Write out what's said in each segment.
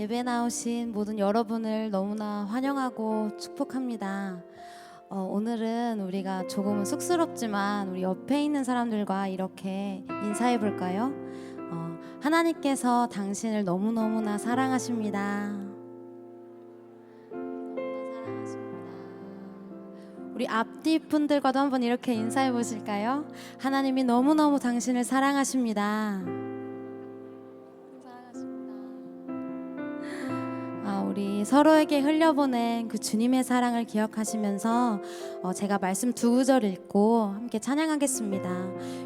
예배 나오신 모든 여러분을 너무나 환영하고 축복합니다. 오늘은 우리가 조금은 쑥스럽지만 우리 옆에 있는 사람들과 이렇게 인사해 볼까요? 하나님께서 당신을 너무너무나 사랑하십니다. 너무나 사랑하십니다. 우리 앞뒤 분들과도 한번 이렇게 인사해 보실까요? 하나님이 너무너무 당신을 사랑하십니다. 우리 서로에게 흘려보낸 그 주님의 사랑을 기억하시면서 제가 말씀 두 구절 읽고 함께 찬양하겠습니다.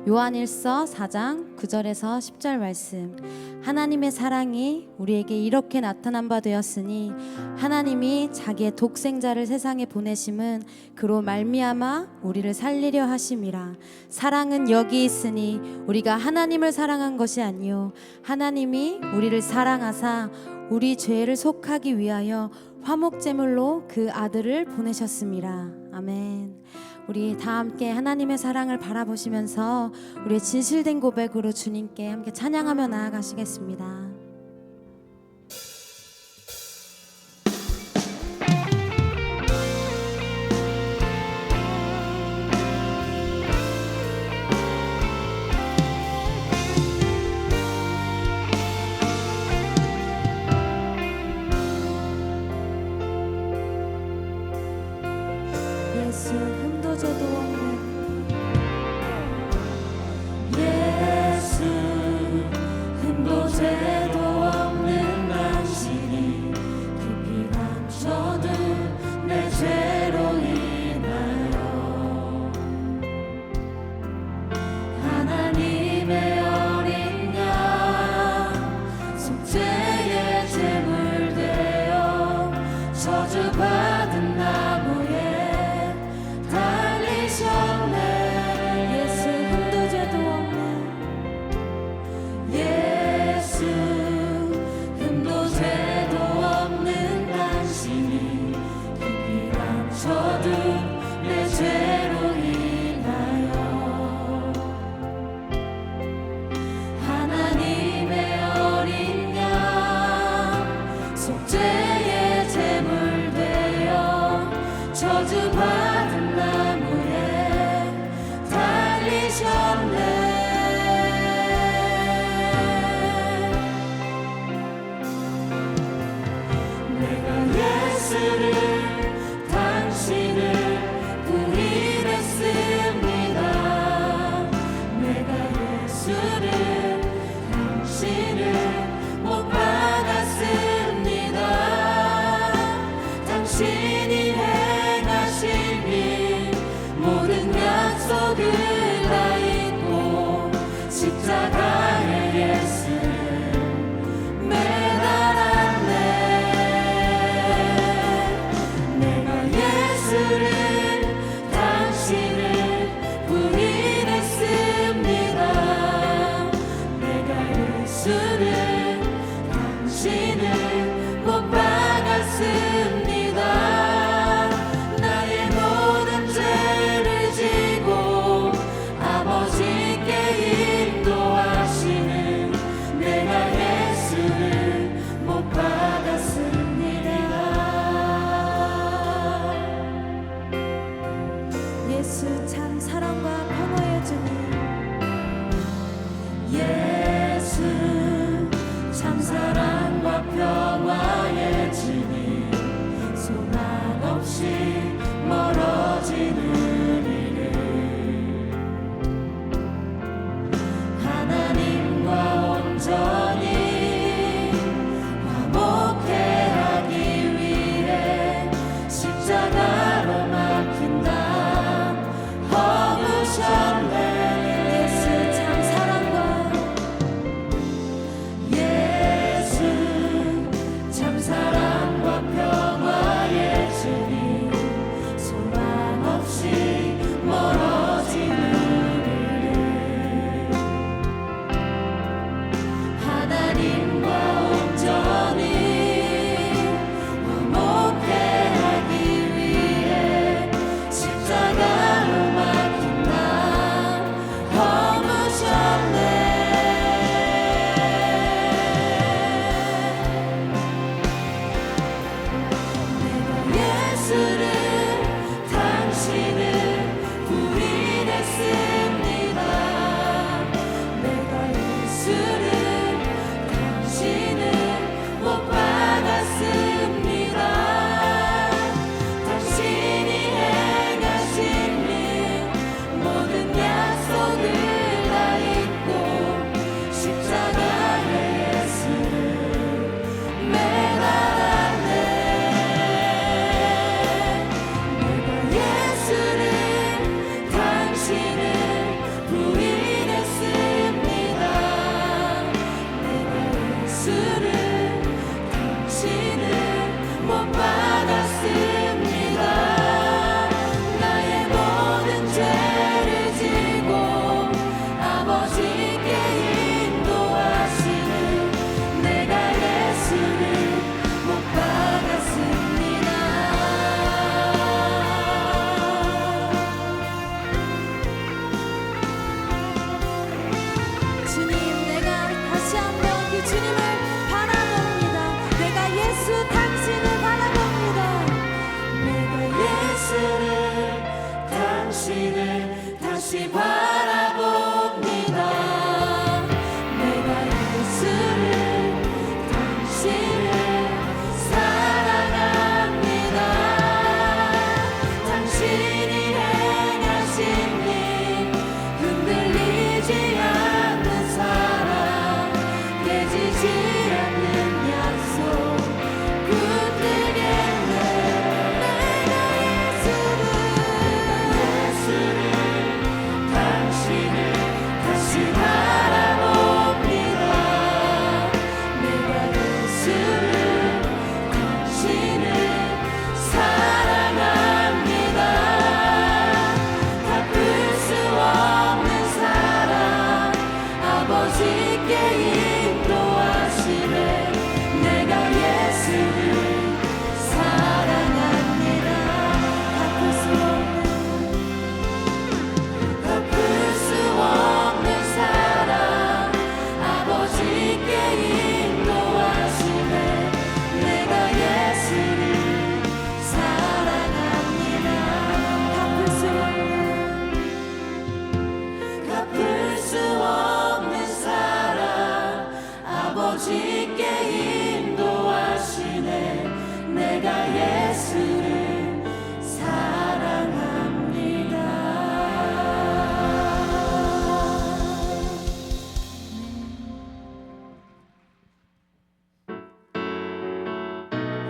요한일서 4장 9절에서 10절 말씀. 하나님의 사랑이 우리에게 이렇게 나타난 바 되었으니 하나님이 자기의 독생자를 세상에 보내심은 그로 말미암아 우리를 살리려 하심이라. 사랑은 여기 있으니 우리가 하나님을 사랑한 것이 아니요 하나님이 우리를 사랑하사 우리 죄를 속하기 위하여 화목제물로 그 아들을 보내셨습니다. 아멘. 우리 다 함께 하나님의 사랑을 바라보시면서 우리의 진실된 고백으로 주님께 함께 찬양하며 나아가시겠습니다. 예수 흠도제도 없는 예수 흠도제도 없는 당신이 깊이 감춰둔 내 죄로 인하여 하나님의 어린 양 속죄의 제물 되어 저주받은 나무에 예수 흠도제도 없는 예수 흠도제도 없는 당신이 깊이 감춰둔 내 죄로 인하여 하나님의 어린 양 속죄의 제물 되어 저주받은 나무에 달리셨네. 내가 예수를 당신을 부인했습니다. 내가 예수를 당신을 못 박았습니다. 당신이 행하신 일 모든 약속을 다 잊고 십자가에 예수를 매달았네. 내가 예수를 당신을 부인했습니다. 내가 예수를 당신을 못 박았습니다.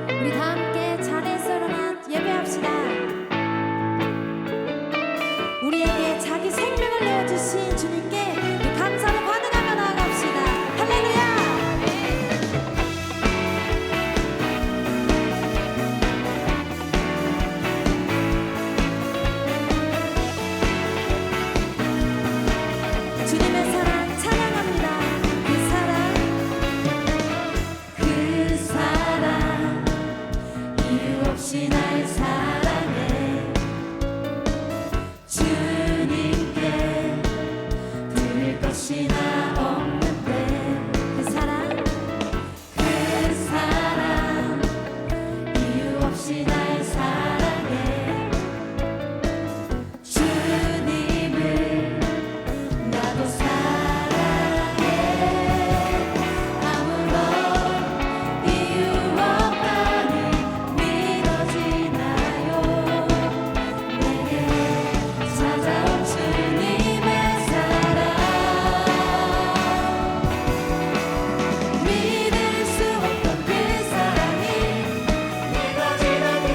우리 다 함께 자리에서 일어나 예배합시다. 우리에게 자기 생명을 내어주신 주님께 감사로 반응하며 나아갑시다. 할렐루야. 주님의 사랑 찬양합니다. 그 사랑 이유 없이 날 사랑해. 주님께 드릴 것이 나 없는데 그 사랑 이유 없이 날 사랑해. 주님을 나도 사랑해. 아무런 이유 없다니 믿어지나요. 내게 찾아온 주님의 사랑 믿을 수 없던 그 사랑이 믿어지던 그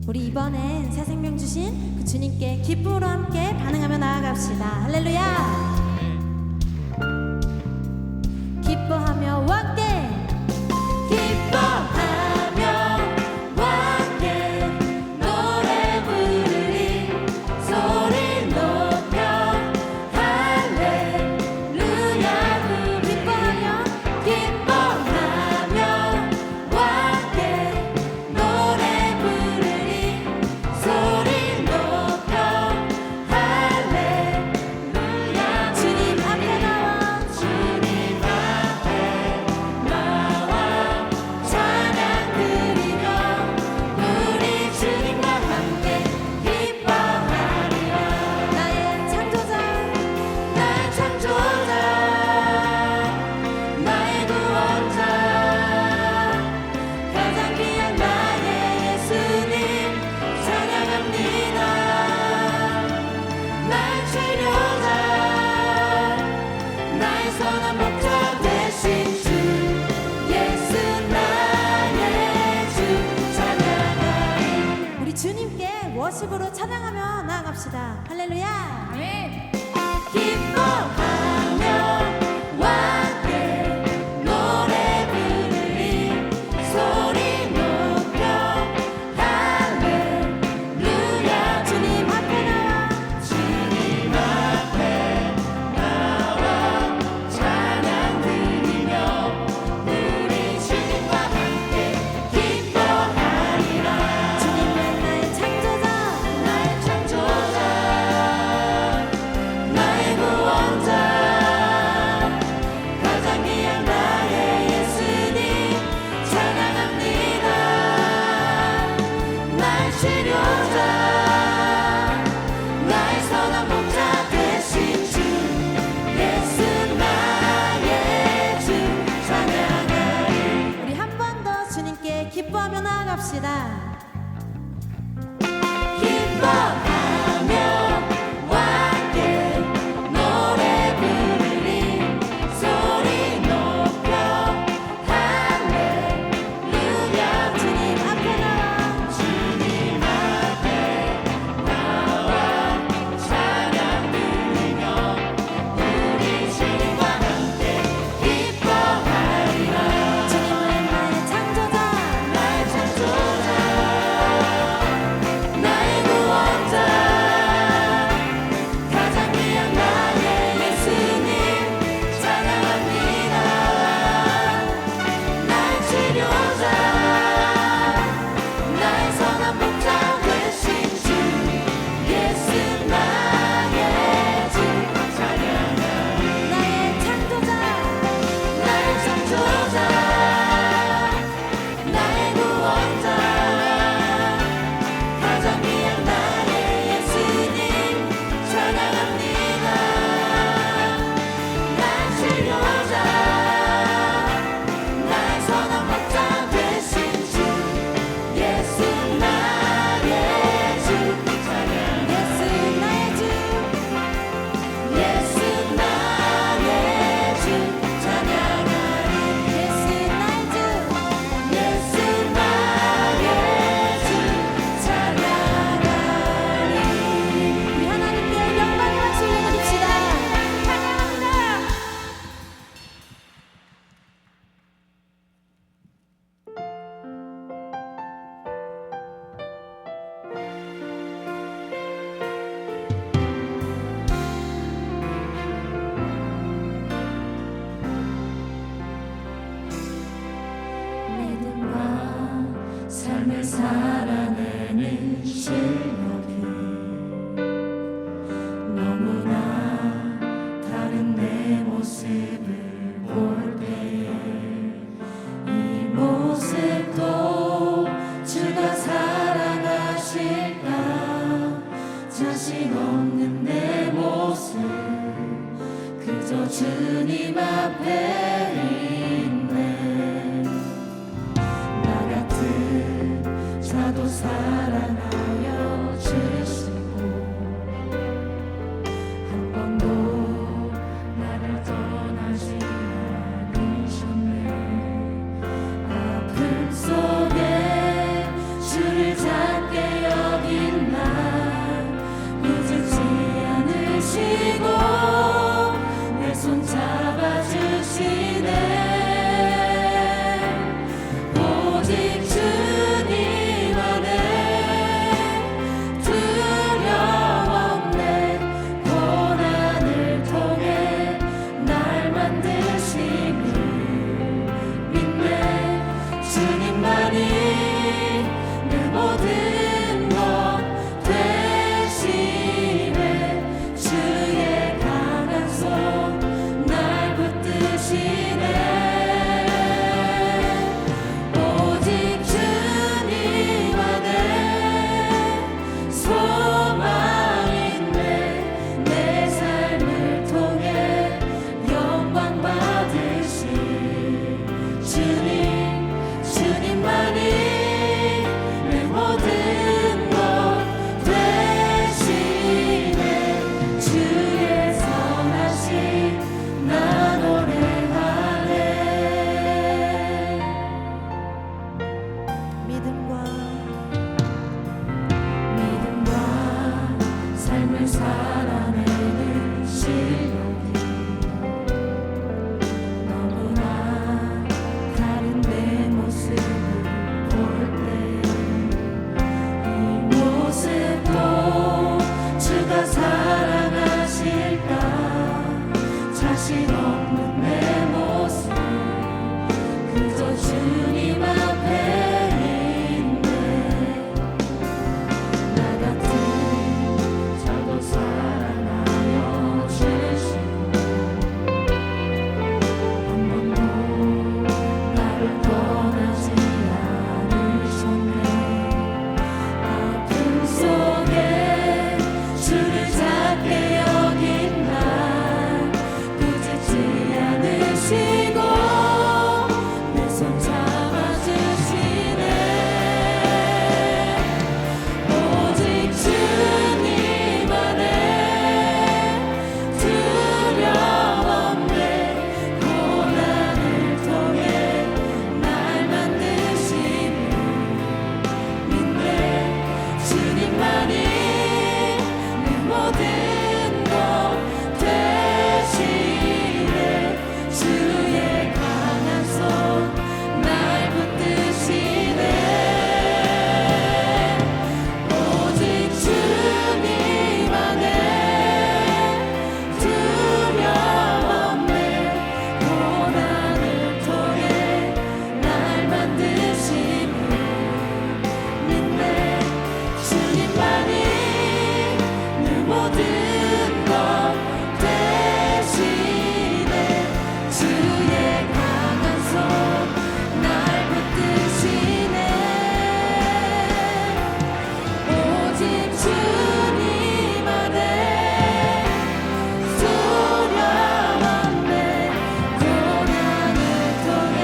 우리 이번엔 새 생명 주신 그 주님께 기쁨으로 함께 반응하며 나아갑시다. 할렐루야. 기뻐하며 함께 기뻐하며 함께 노래 부르리 소리 높여 할렐루야 기뻐하며 기뻐하며 함께 노래 부르리 소리 높여 할렐루야 주님 앞에 나와 주님 앞에 나와 찬양 드리며 우리 주님과 함께 기뻐하리라 나의 창조자 나의 창조자 나의 구원자 가장 귀한 나의 예수님 찬양합니다 나의 치료자 나의 선한 목자 되신 주 예수 나의 주 찬양하리 우리 주님께 워십으로 찬양하며 나아갑시다. 할렐루야. 기뻐하며 함께 노래 부르리 소리 높여 할렐루야 주님 앞에 나와 주님 앞에 나와 찬양 드리며 우리 주님과 함께 기뻐하리라 주님은 나의 창조자 나의 창조자 나의 구원자 가장 귀한 나의 예수님 찬양합니다 나의 치료자 나의 선한 목자 되신 주 예수 나의 주 찬양하리 우리 한 번 더 주님께 기뻐하며 나아갑시다. 기뻐하며 함께 노래 부르리 소리 높여 할렐루야 주님 앞에 나와 주님 앞에 나와 찬양 드리며 우리 주님과 함께 기뻐하리라 주님은 나의 창조자 나의 창조자 나의 구원자 가장 귀한 나의 예수님 찬양합니다 나의 치료자 나의 선한 목자 되신 주 예수 나의 주 찬양하리 나의 창조자 나의 창조자 나의 구원자 가장 귀한 나의 예수님 찬양합니다 나의 치료자 나의 선한 목자 되신 주 예수 나의 주 찬양합니다 예수 나의 주 예수 나의 주 찬양하리 예수 나의 주 예수 나의 주 찬양하리 우리 하나님께 영광의 박수 올려드립시다. 찬양합니다. 믿음과 삶을 살아내는 실력이 너무나 다른 내 모습을 볼 때에 이 모습도 주가 사랑하실까 자신 없는 내 모습 그저 주님 앞에 있네 나 같은 자도 사랑하여 주시고 한 번도 나를 떠나지 않으셨네 아픔 속에 주를 찾게 살아내는 실력이 너무나 다른 내 모습을 볼 때 이 모습도 주가 사랑하실까 자신 없는 내 모습 그저 주님 앞에 있네 나 같은 자도 사랑하여 주시고 한 번도 나를 떠나지 않으셨네 아픔 속에 주를 작게 여긴 날 꾸짖지 않으시고 내 손 잡아주시네 오직 주님 안에 두려움 없네 고난을 통해 날 만드시니 믿네 주님만이 내 모든 것 되시네 주의 강한 손 날 붙드시네 오직 주님 안에 두려움 없네 고난을 통해 날 만드시니 믿네 주님만이 내 모든 것 되시네 주의 강한 손 날 붙드시네 오직 주님 안에 두려움 없네 고난을 통해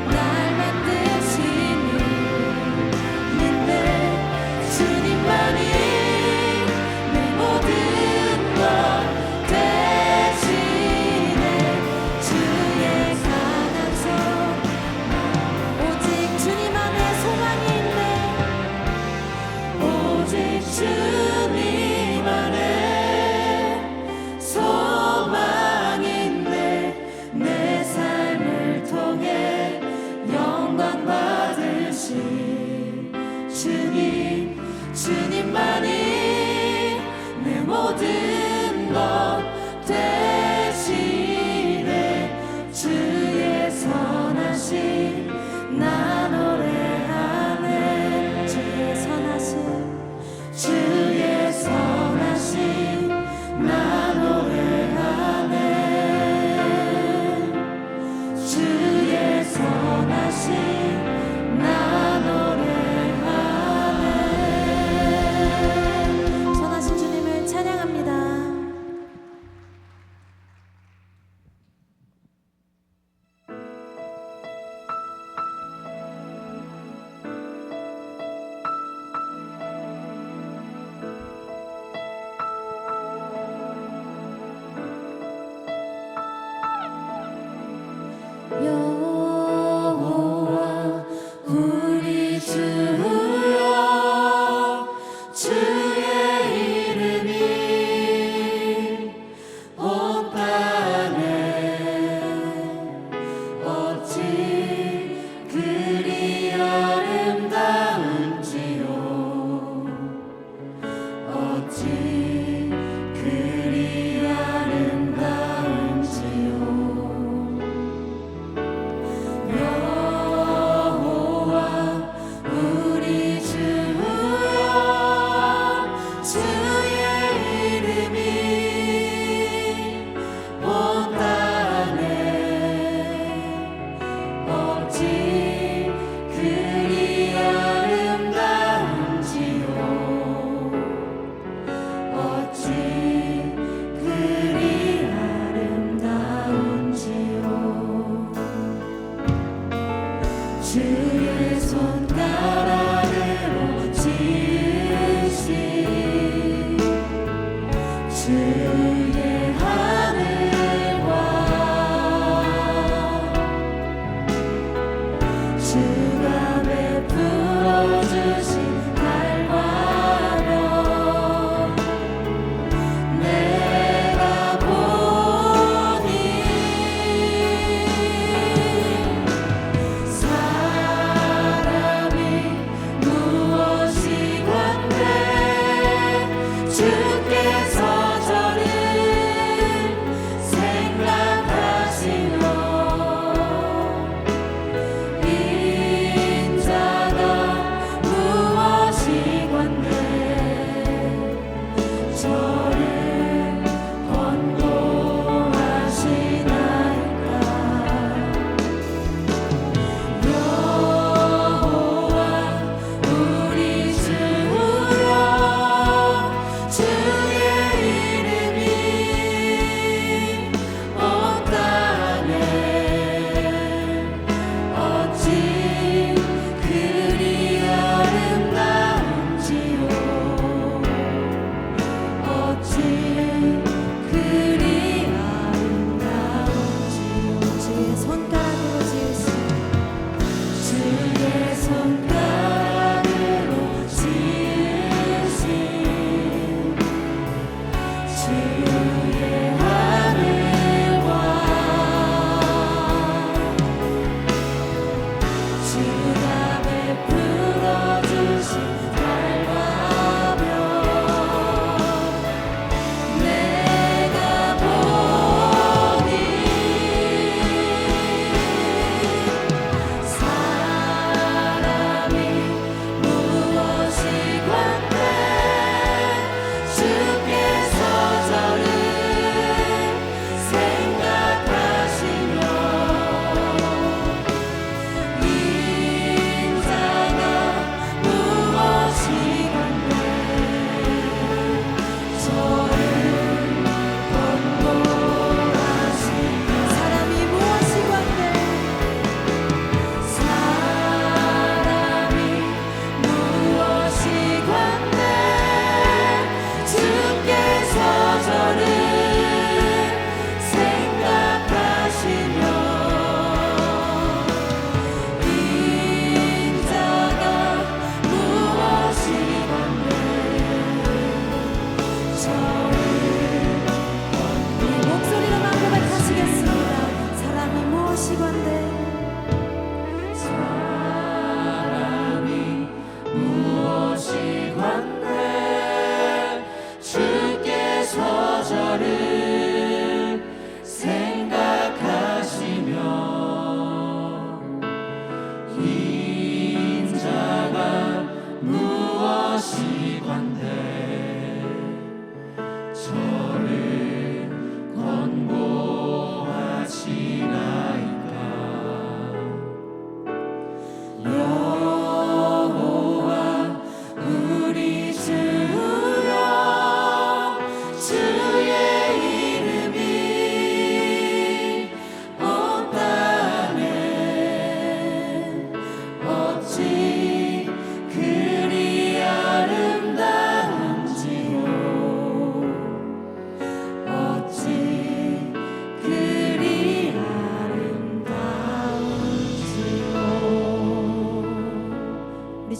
날 만드시니 믿네 주님만이 내 모든 것 되시네 주의 강한 손 오직 주님 안에 소망이 있네 오직 주님 안에 소망이 있네 내 삶을 통해 영광 받으신 주님만이 내 모든 것 되시네 주의 선하심 나 노래하네 주의 선하심 나 노래하네 주의 선하심 나 노래하네 선하신 주님을 찬양합니다.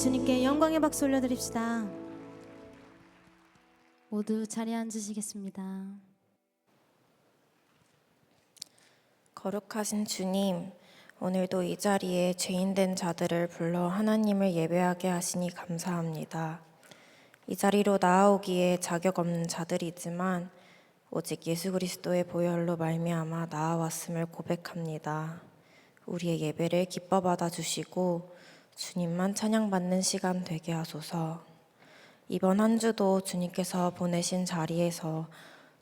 주님께 영광의 박수 올려드립시다. 모두 자리에 앉으시겠습니다. 거룩하신 주님, 오늘도 이 자리에 죄인된 자들을 불러 하나님을 예배하게 하시니 감사합니다. 이 자리로 나아오기에 자격 없는 자들이지만 오직 예수 그리스도의 보혈로 말미암아 나아왔음을 고백합니다. 우리의 예배를 기뻐 받아주시고 주님만 찬양받는 시간 되게 하소서. 이번 한 주도 주님께서 보내신 자리에서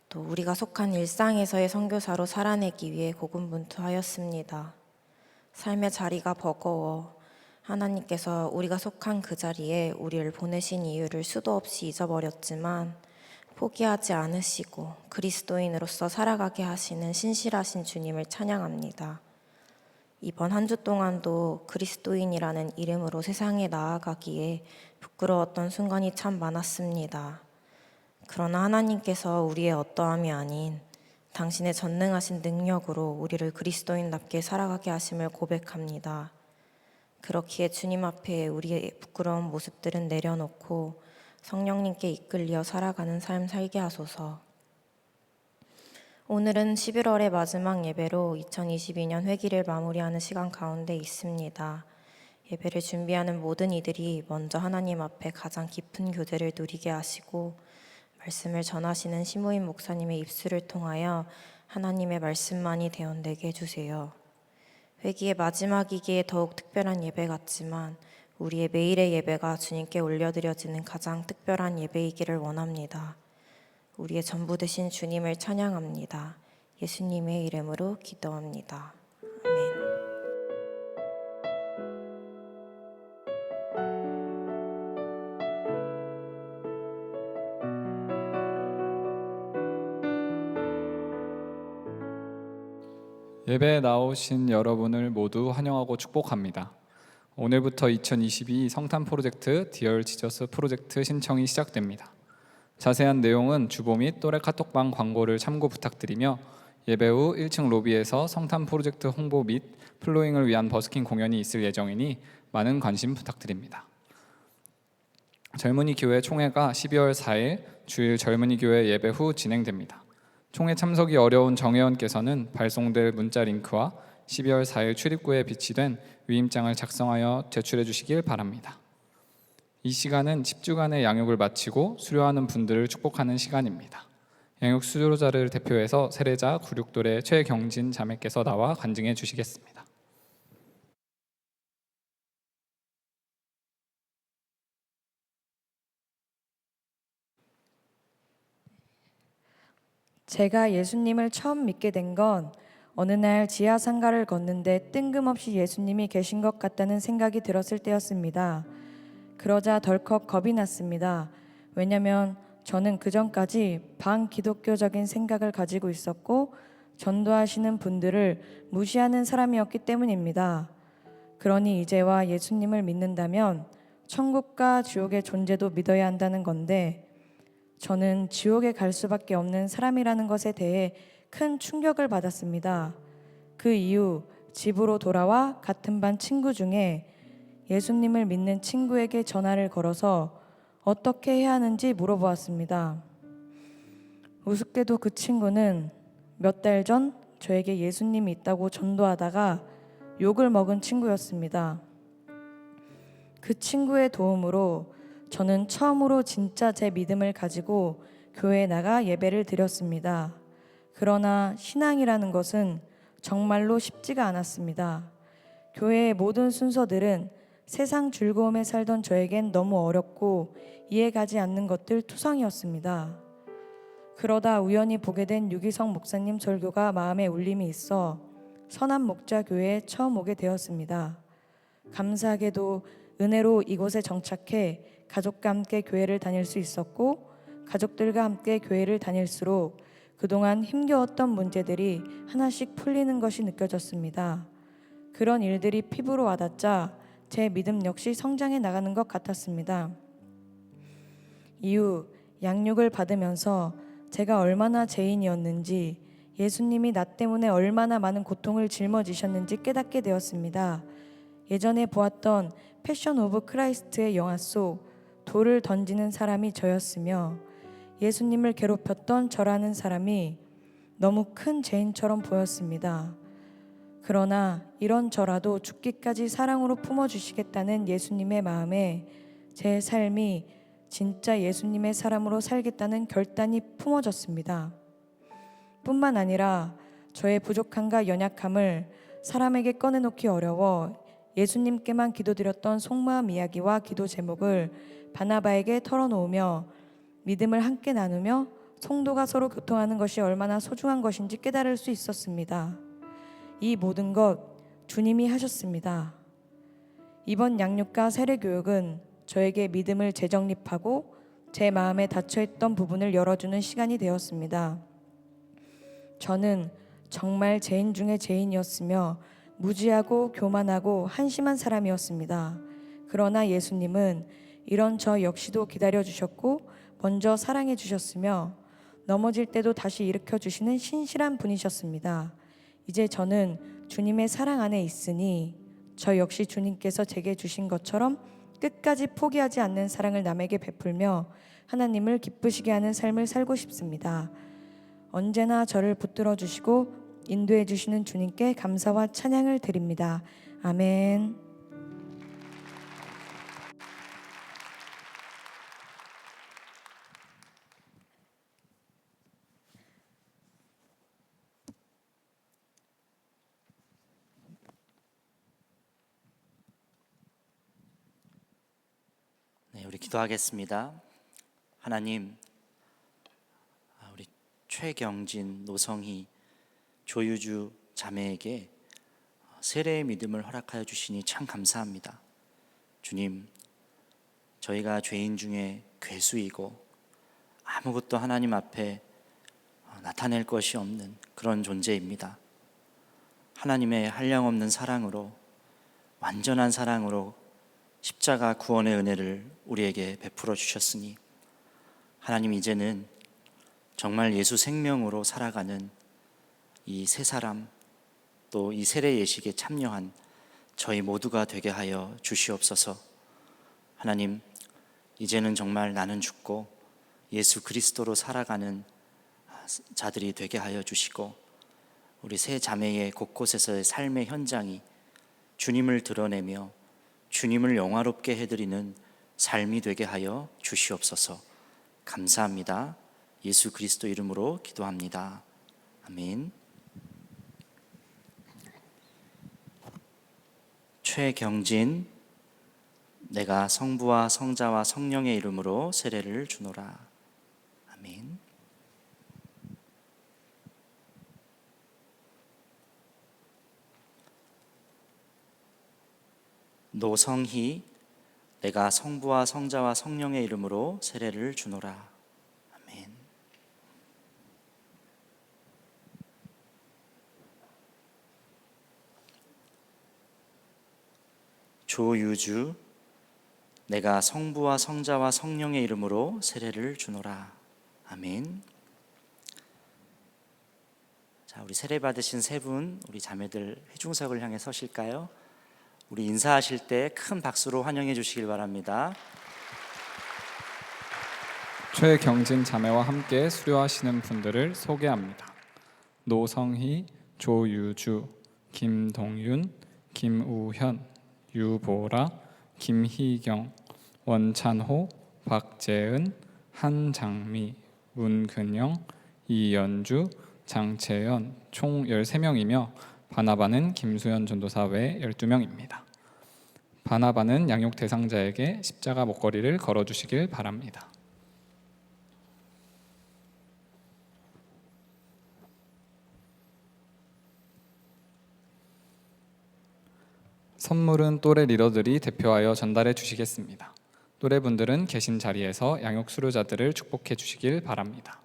또 우리가 속한 일상에서의 선교사로 살아내기 위해 고군분투하였습니다. 삶의 자리가 버거워 하나님께서 우리가 속한 그 자리에 우리를 보내신 이유를 수도 없이 잊어버렸지만 포기하지 않으시고 그리스도인으로서 살아가게 하시는 신실하신 주님을 찬양합니다. 이번 한 주 동안도 그리스도인이라는 이름으로 세상에 나아가기에 부끄러웠던 순간이 참 많았습니다. 그러나 하나님께서 우리의 어떠함이 아닌 당신의 전능하신 능력으로 우리를 그리스도인답게 살아가게 하심을 고백합니다. 그렇기에 주님 앞에 우리의 부끄러운 모습들은 내려놓고 성령님께 이끌려 살아가는 삶 살게 하소서. 오늘은 11월의 마지막 예배로 2022년 회기를 마무리하는 시간 가운데 있습니다. 예배를 준비하는 모든 이들이 먼저 하나님 앞에 가장 깊은 교제를 누리게 하시고 말씀을 전하시는 시모임 목사님의 입술을 통하여 하나님의 말씀만이 대언되게 해주세요. 회기의 마지막이기에 더욱 특별한 예배 같지만 우리의 매일의 예배가 주님께 올려드려지는 가장 특별한 예배이기를 원합니다. 우리의 전부 되신 주님을 찬양합니다. 예수님의 이름으로 기도합니다. 아멘. 예배에 나오신 여러분을 모두 환영하고 축복합니다. 오늘부터 2022 성탄 프로젝트 디얼 지저스 프로젝트 신청이 시작됩니다. 자세한 내용은 주보 및 또래 카톡방 광고를 참고 부탁드리며 예배 후 1층 로비에서 성탄 프로젝트 홍보 및 플로잉을 위한 버스킹 공연이 있을 예정이니 많은 관심 부탁드립니다. 젊은이 교회 총회가 12월 4일 주일 젊은이 교회 예배 후 진행됩니다. 총회 참석이 어려운 정회원께서는 발송될 문자 링크와 12월 4일 출입구에 비치된 위임장을 작성하여 제출해 주시길 바랍니다. 이 시간은 10주간의 양육을 마치고 수료하는 분들을 축복하는 시간입니다. 양육 수료자를 대표해서 세례자 구륙돌의 최경진 자매께서 나와 간증해 주시겠습니다. 제가 예수님을 처음 믿게 된 건 어느 날 지하 상가를 걷는데 뜬금없이 예수님이 계신 것 같다는 생각이 들었을 때였습니다. 그러자 덜컥 겁이 났습니다. 왜냐면 저는 그전까지 반기독교적인 생각을 가지고 있었고 전도하시는 분들을 무시하는 사람이었기 때문입니다. 그러니 이제와 예수님을 믿는다면 천국과 지옥의 존재도 믿어야 한다는 건데 저는 지옥에 갈 수밖에 없는 사람이라는 것에 대해 큰 충격을 받았습니다. 그 이후 집으로 돌아와 같은 반 친구 중에 예수님을 믿는 친구에게 전화를 걸어서 어떻게 해야 하는지 물어보았습니다. 우습게도 그 친구는 몇 달 전 저에게 예수님이 있다고 전도하다가 욕을 먹은 친구였습니다. 그 친구의 도움으로 저는 처음으로 진짜 제 믿음을 가지고 교회에 나가 예배를 드렸습니다. 그러나 신앙이라는 것은 정말로 쉽지가 않았습니다. 교회의 모든 순서들은 세상 즐거움에 살던 저에겐 너무 어렵고 이해가지 않는 것들 투성이었습니다. 그러다 우연히 보게 된 유기성 목사님 설교가 마음에 울림이 있어 선한목자교회에 처음 오게 되었습니다. 감사하게도 은혜로 이곳에 정착해 가족과 함께 교회를 다닐 수 있었고 가족들과 함께 교회를 다닐수록 그동안 힘겨웠던 문제들이 하나씩 풀리는 것이 느껴졌습니다. 그런 일들이 피부로 와닿자 제 믿음 역시 성장해 나가는 것 같았습니다. 이후 양육을 받으면서 제가 얼마나 죄인이었는지 예수님이 나 때문에 얼마나 많은 고통을 짊어지셨는지 깨닫게 되었습니다. 예전에 보았던 패션 오브 크라이스트의 영화 속 돌을 던지는 사람이 저였으며 예수님을 괴롭혔던 저라는 사람이 너무 큰 죄인처럼 보였습니다. 그러나 이런 저라도 죽기까지 사랑으로 품어주시겠다는 예수님의 마음에 제 삶이 진짜 예수님의 사람으로 살겠다는 결단이 품어졌습니다. 뿐만 아니라 저의 부족함과 연약함을 사람에게 꺼내놓기 어려워 예수님께만 기도드렸던 속마음 이야기와 기도 제목을 바나바에게 털어놓으며 믿음을 함께 나누며 성도가 서로 교통하는 것이 얼마나 소중한 것인지 깨달을 수 있었습니다. 이 모든 것 주님이 하셨습니다. 이번 양육과 세례교육은 저에게 믿음을 재정립하고 제 마음에 닫혀있던 부분을 열어주는 시간이 되었습니다. 저는 정말 죄인 중에 죄인이었으며 무지하고 교만하고 한심한 사람이었습니다. 그러나 예수님은 이런 저 역시도 기다려주셨고 먼저 사랑해주셨으며 넘어질 때도 다시 일으켜주시는 신실한 분이셨습니다. 이제 저는 주님의 사랑 안에 있으니 저 역시 주님께서 제게 주신 것처럼 끝까지 포기하지 않는 사랑을 남에게 베풀며 하나님을 기쁘시게 하는 삶을 살고 싶습니다. 언제나 저를 붙들어 주시고 인도해 주시는 주님께 감사와 찬양을 드립니다. 아멘. 네, 우리 기도하겠습니다. 하나님, 우리 최경진, 노성희, 조유주 자매에게 세례의 믿음을 허락하여 주시니 참 감사합니다. 주님, 저희가 죄인 중에 괴수이고 아무것도 하나님 앞에 나타낼 것이 없는 그런 존재입니다. 하나님의 한량없는 사랑으로, 완전한 사랑으로 십자가 구원의 은혜를 우리에게 베풀어 주셨으니 하나님, 이제는 정말 예수 생명으로 살아가는 이 세 사람, 또 이 세례 예식에 참여한 저희 모두가 되게 하여 주시옵소서. 하나님, 이제는 정말 나는 죽고 예수 그리스도로 살아가는 자들이 되게 하여 주시고, 우리 세 자매의 곳곳에서의 삶의 현장이 주님을 드러내며 주님을 영화롭게 해드리는 삶이 되게 하여 주시옵소서. 감사합니다. 예수 그리스도 이름으로 기도합니다. 아멘. 최경진, 내가 성부와 성자와 성령의 이름으로 세례를 주노라. 아멘. 노성희, 내가 성부와 성자와 성령의 이름으로 세례를 주노라. 아멘. 조유주, 내가 성부와 성자와 성령의 이름으로 세례를 주노라. 아멘. 자, 우리 세례 받으신 세 분, 우리 자매들 회중석을 향해 서실까요? 우리 인사하실 때 큰 박수로 환영해 주시길 바랍니다. 최경진 자매와 함께 수료하시는 분들을 소개합니다. 노성희, 조유주, 김동윤, 김우현, 유보라, 김희경, 원찬호, 박재은, 한장미, 문근영, 이연주, 장채연 총 13명이며 바나바는 김수현 전도사 외 12명입니다. 바나바는 양육 대상자에게 십자가 목걸이를 걸어주시길 바랍니다. 선물은 또래 리더들이 대표하여 전달해 주시겠습니다. 또래분들은 계신 자리에서 양육 수료자들을 축복해 주시길 바랍니다.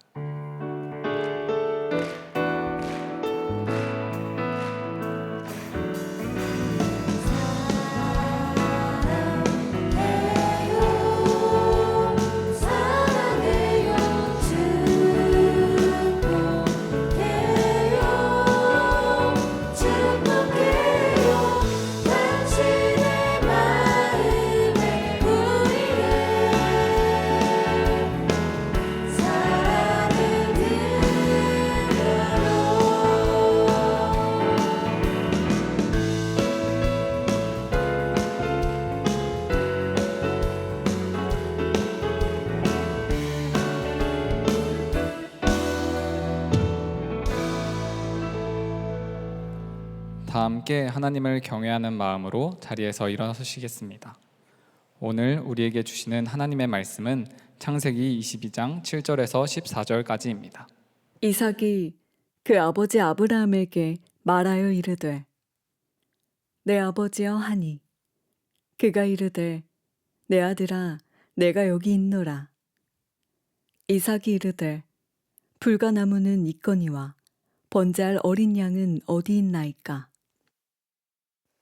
축복해요, 당신의 다 함께 하나님을 경외하는 마음으로 자리에서 일어서시겠습니다. 오늘 우리에게 주시는 하나님의 말씀은 창세기 22장 7절에서 14절까지입니다. 이삭이 그 아버지 아브라함에게 말하여 이르되 내 아버지여 하니 그가 이르되 내 아들아 내가 여기 있노라. 이삭이 이르되 불가나무는 있거니와 번제할 어린 양은 어디 있나이까.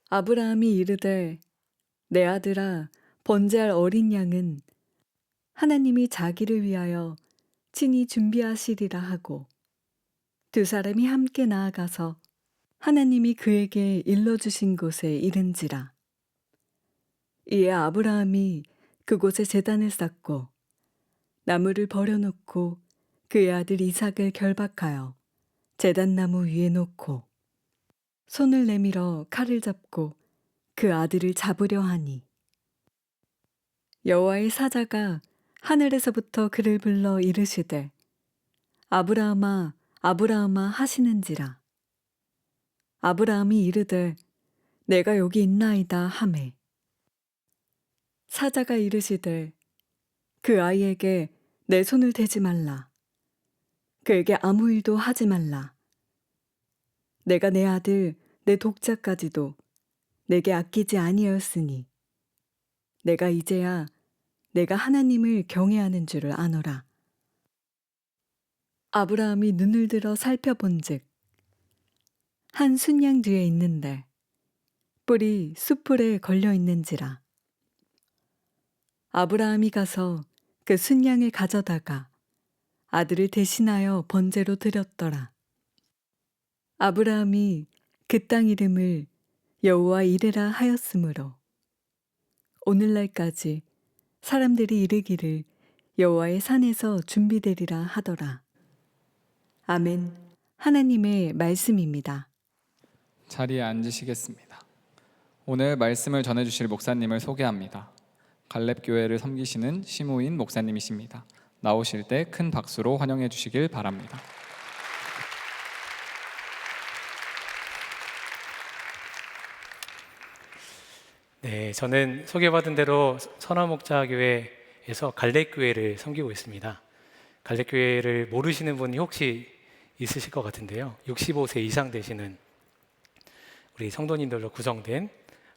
아브라함이 이르되 내 아들아 번제할 어린 양은 하나님이 자기를 위하여 친히 준비하시리라 하고 두 사람이 함께 나아가서 하나님이 그에게 일러주신 곳에 이른지라. 이에 아브라함이 그곳에 제단을 쌓고 나무를 버려놓고 그의 아들 이삭을 결박하여 제단나무 위에 놓고 손을 내밀어 칼을 잡고 그 아들을 잡으려 하니 여호와의 사자가 하늘에서부터 그를 불러 이르시되 아브라함아 아브라함아 하시는지라. 아브라함이 이르되 내가 여기 있나이다 하매 사자가 이르시되 그 아이에게 내 손을 대지 말라. 그에게 아무 일도 하지 말라. 내가 내 아들 내 독자까지도 내게 아끼지 아니하였으니 내가 이제야 내가 하나님을 경외하는 줄을 아노라. 아브라함이 눈을 들어 살펴본즉 한 순양 뒤에 있는데 뿔이 숯불에 걸려 있는지라. 아브라함이 가서 그 순양을 가져다가 아들을 대신하여 번제로 드렸더라. 아브라함이 그 땅 이름을 여호와 이레라 하였으므로 오늘날까지 사람들이 이르기를 여호와의 산에서 준비되리라 하더라. 아멘. 하나님의 말씀입니다. 자리에 앉으시겠습니다. 오늘 말씀을 전해주실 목사님을 소개합니다. 갈렙교회를 섬기시는 시무인 목사님이십니다. 나오실 때 큰 박수로 환영해 주시길 바랍니다. 네, 저는 소개받은 대로 선화목자교회에서 갈렙교회를 섬기고 있습니다. 갈렙교회를 모르시는 분이 혹시 있으실 것 같은데요. 65세 이상 되시는 우리 성도님들로 구성된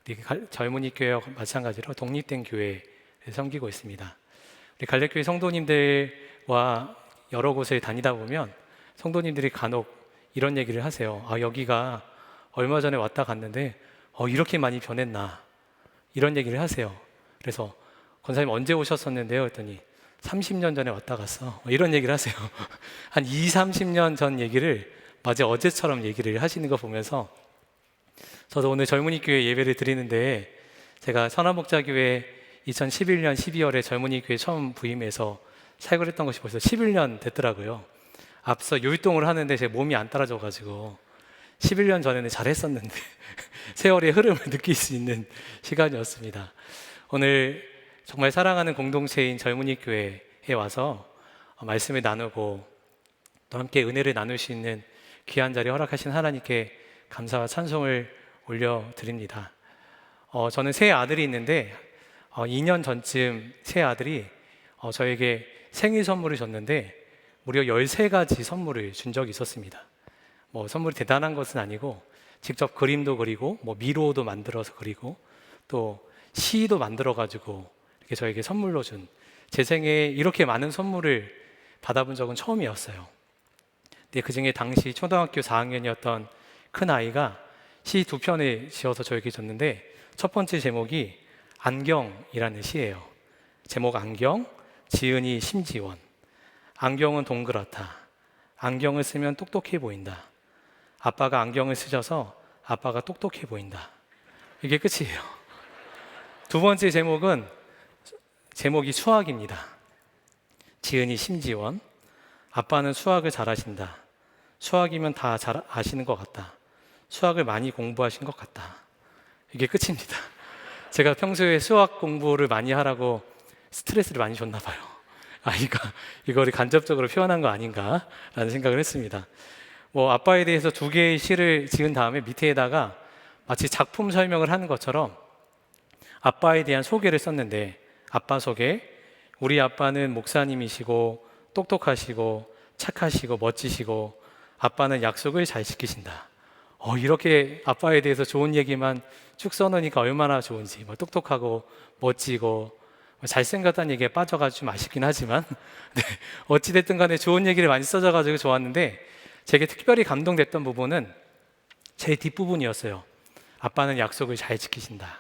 우리 젊은이 교회와 마찬가지로 독립된 교회를 섬기고 있습니다. 우리 갈렙교회 성도님들과 여러 곳을 다니다 보면 성도님들이 간혹 이런 얘기를 하세요. 아, 여기가 얼마 전에 왔다 갔는데 이렇게 많이 변했나, 이런 얘기를 하세요. 그래서 권사님 언제 오셨었는데요? 했더니 30년 전에 왔다 갔어, 이런 얘기를 하세요. 한 30년 전 얘기를 마치 어제처럼 얘기를 하시는 거 보면서 저도 오늘 젊은이 교회 예배를 드리는데, 제가 선화목자교회 2011년 12월에 젊은이 교회 처음 부임해서 사역을 했던 것이 벌써 11년 됐더라고요. 앞서 요일동을 하는데 제 몸이 안 따라줘가지고 11년 전에는 잘했었는데 세월의 흐름을 느낄 수 있는 시간이었습니다. 오늘 정말 사랑하는 공동체인 젊은이 교회에 와서 말씀을 나누고 또 함께 은혜를 나눌 수 있는 귀한 자리 허락하신 하나님께 감사와 찬송을 올려드립니다. 저는 세 아들이 있는데 2년 전쯤 세 아들이 저에게 생일 선물을 줬는데 무려 13가지 선물을 준 적이 있었습니다. 선물이 대단한 것은 아니고 직접 그림도 그리고 미로도 만들어서 그리고 또 시도 만들어가지고 이렇게 저에게 선물로 준, 제 생에 이렇게 많은 선물을 받아본 적은 처음이었어요. 근데 그중에 당시 초등학교 4학년이었던 큰 아이가 시 2편을 지어서 저에게 줬는데 첫 번째 제목이 안경이라는 시예요. 제목 안경, 지은이 심지원. 안경은 동그랗다. 안경을 쓰면 똑똑해 보인다. 아빠가 안경을 쓰셔서 아빠가 똑똑해 보인다. 이게 끝이에요. 두 번째 제목이 수학입니다. 지은이 심지원. 아빠는 수학을 잘하신다. 수학이면 다 잘 아시는 것 같다. 수학을 많이 공부하신 것 같다. 이게 끝입니다. 제가 평소에 수학 공부를 많이 하라고 스트레스를 많이 줬나 봐요. 아이가 이거를 간접적으로 표현한 거 아닌가라는 생각을 했습니다. 아빠에 대해서 2개의 시를 지은 다음에 밑에다가 마치 작품 설명을 하는 것처럼 아빠에 대한 소개를 썼는데, 아빠 소개, 우리 아빠는 목사님이시고 똑똑하시고 착하시고 멋지시고 아빠는 약속을 잘 지키신다. 이렇게 아빠에 대해서 좋은 얘기만 쭉 써놓으니까 얼마나 좋은지, 뭐 똑똑하고 멋지고 잘생겼다는 얘기에 빠져가지고 좀 아쉽긴 하지만 네, 어찌됐든 간에 좋은 얘기를 많이 써져가지고 좋았는데, 제게 특별히 감동됐던 부분은 제 뒷부분이었어요. 아빠는 약속을 잘 지키신다.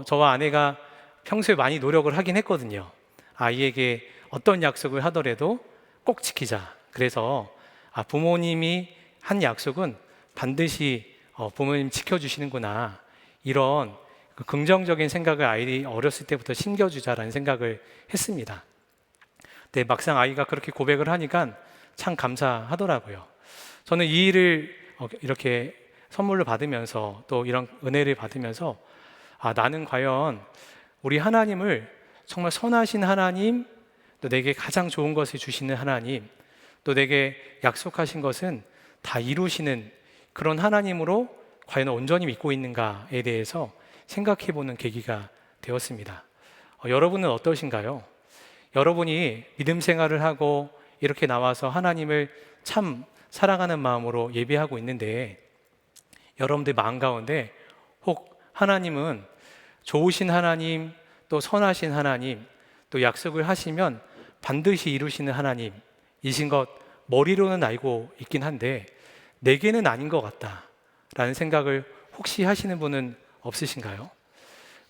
저와 아내가 평소에 많이 노력을 하긴 했거든요. 아이에게 어떤 약속을 하더라도 꼭 지키자. 그래서 부모님이 한 약속은 반드시 부모님 지켜주시는구나, 이런 그 긍정적인 생각을 아이들이 어렸을 때부터 심겨주자라는 생각을 했습니다. 근데 막상 아이가 그렇게 고백을 하니까 참 감사하더라고요. 저는 이 일을 이렇게 선물로 받으면서 또 이런 은혜를 받으면서 나는 과연 우리 하나님을 정말 선하신 하나님, 또 내게 가장 좋은 것을 주시는 하나님, 또 내게 약속하신 것은 다 이루시는 그런 하나님으로 과연 온전히 믿고 있는가에 대해서 생각해보는 계기가 되었습니다. 여러분은 어떠신가요? 여러분이 믿음 생활을 하고 이렇게 나와서 하나님을 참 사랑하는 마음으로 예배하고 있는데, 여러분들 마음 가운데 혹 하나님은 좋으신 하나님, 또 선하신 하나님, 또 약속을 하시면 반드시 이루시는 하나님이신 것 머리로는 알고 있긴 한데 내게는 아닌 것 같다라는 생각을 혹시 하시는 분은 없으신가요?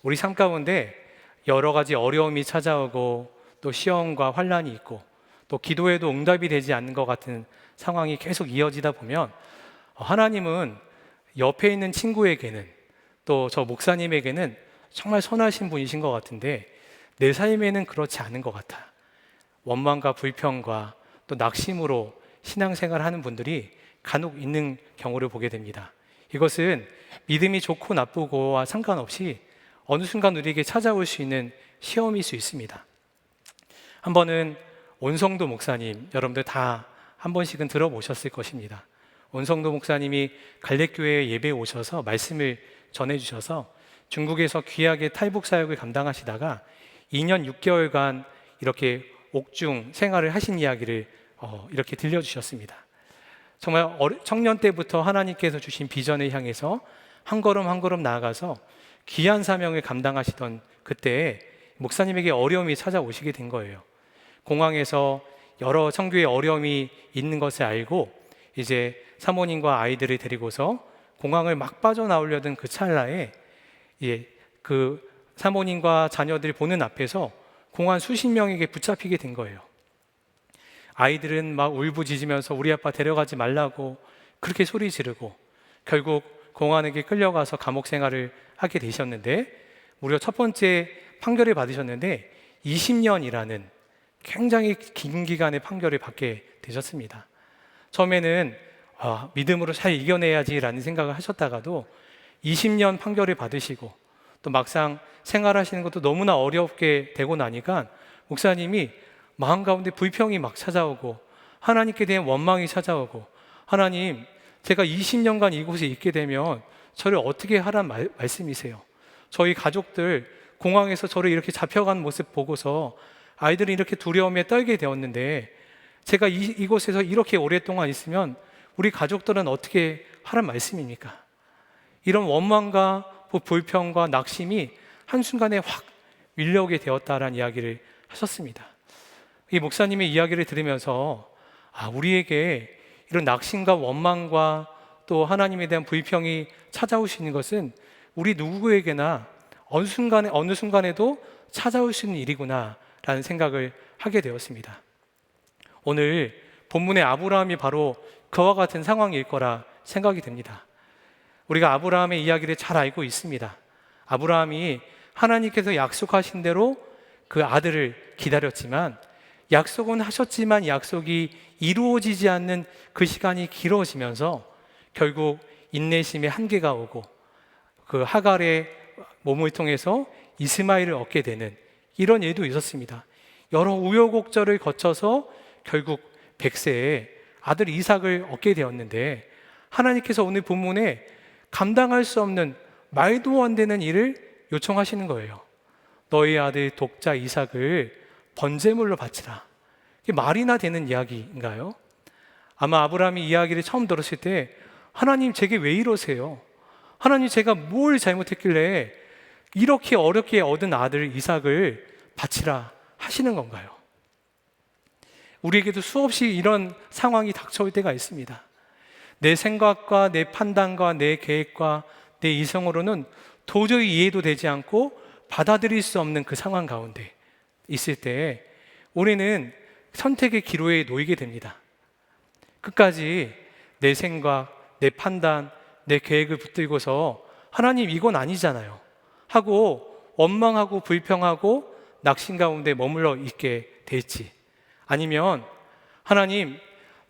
우리 삶 가운데 여러 가지 어려움이 찾아오고 또 시험과 환난이 있고 또 기도에도 응답이 되지 않는 것 같은 상황이 계속 이어지다 보면 하나님은 옆에 있는 친구에게는, 또 저 목사님에게는 정말 선하신 분이신 것 같은데 내 삶에는 그렇지 않은 것 같아. 원망과 불평과 또 낙심으로 신앙생활하는 분들이 간혹 있는 경우를 보게 됩니다. 이것은 믿음이 좋고 나쁘고와 상관없이 어느 순간 우리에게 찾아올 수 있는 시험일 수 있습니다. 한 번은 온성도 목사님, 여러분들 다 한 번씩은 들어보셨을 것입니다. 온성도 목사님이 갈렙교회에 예배에 오셔서 말씀을 전해주셔서 중국에서 귀하게 탈북 사역을 감당하시다가 2년 6개월간 이렇게 옥중 생활을 하신 이야기를 이렇게 들려주셨습니다. 정말 청년 때부터 하나님께서 주신 비전을 향해서 한 걸음 한 걸음 나아가서 귀한 사명을 감당하시던 그때 목사님에게 어려움이 찾아오시게 된 거예요. 공항에서 여러 선교의 어려움이 있는 것을 알고 이제 사모님과 아이들을 데리고서 공항을 막 빠져나오려던 그 찰나에 그 사모님과 자녀들이 보는 앞에서 공안 수십 명에게 붙잡히게 된 거예요. 아이들은 막 울부짖으면서 우리 아빠 데려가지 말라고 그렇게 소리 지르고 결국 공안에게 끌려가서 감옥 생활을 하게 되셨는데, 무려 첫 번째 판결을 받으셨는데 20년이라는 굉장히 긴 기간의 판결을 받게 되셨습니다. 처음에는 믿음으로 잘 이겨내야지라는 생각을 하셨다가도 20년 판결을 받으시고 또 막상 생활하시는 것도 너무나 어렵게 되고 나니까 목사님이 마음 가운데 불평이 막 찾아오고 하나님께 대한 원망이 찾아오고, 하나님, 제가 20년간 이곳에 있게 되면 저를 어떻게 하란 말씀이세요? 저희 가족들 공항에서 저를 이렇게 잡혀간 모습 보고서 아이들이 이렇게 두려움에 떨게 되었는데 제가 이곳에서 이렇게 오랫동안 있으면 우리 가족들은 어떻게 하란 말씀입니까? 이런 원망과 불평과 낙심이 한순간에 확 밀려오게 되었다라는 이야기를 하셨습니다. 이 목사님의 이야기를 들으면서 우리에게 이런 낙심과 원망과 또 하나님에 대한 불평이 찾아오시는 것은 우리 누구에게나 어느 순간에도 찾아올 수 있는 일이구나 라는 생각을 하게 되었습니다. 오늘 본문의 아브라함이 바로 그와 같은 상황일 거라 생각이 됩니다. 우리가 아브라함의 이야기를 잘 알고 있습니다. 아브라함이 하나님께서 약속하신 대로 그 아들을 기다렸지만, 약속은 하셨지만 약속이 이루어지지 않는 그 시간이 길어지면서 결국 인내심의 한계가 오고 그 하갈의 몸을 통해서 이스마엘을 얻게 되는 이런 일도 있었습니다. 여러 우여곡절을 거쳐서 결국 100세에 아들 이삭을 얻게 되었는데, 하나님께서 오늘 본문에 감당할 수 없는 말도 안 되는 일을 요청하시는 거예요. 너희 아들 독자 이삭을 번제물로 바치라. 이게 말이나 되는 이야기인가요? 아마 아브라함이 이야기를 처음 들었을 때 하나님 제게 왜 이러세요? 하나님 제가 뭘 잘못했길래 이렇게 어렵게 얻은 아들 이삭을 바치라 하시는 건가요? 우리에게도 수없이 이런 상황이 닥쳐올 때가 있습니다. 내 생각과 내 판단과 내 계획과 내 이성으로는 도저히 이해도 되지 않고 받아들일 수 없는 그 상황 가운데 있을 때 우리는 선택의 기로에 놓이게 됩니다. 끝까지 내 생각, 내 판단, 내 계획을 붙들고서 하나님 이건 아니잖아요 하고 원망하고 불평하고 낙심 가운데 머물러 있게 될지, 아니면 하나님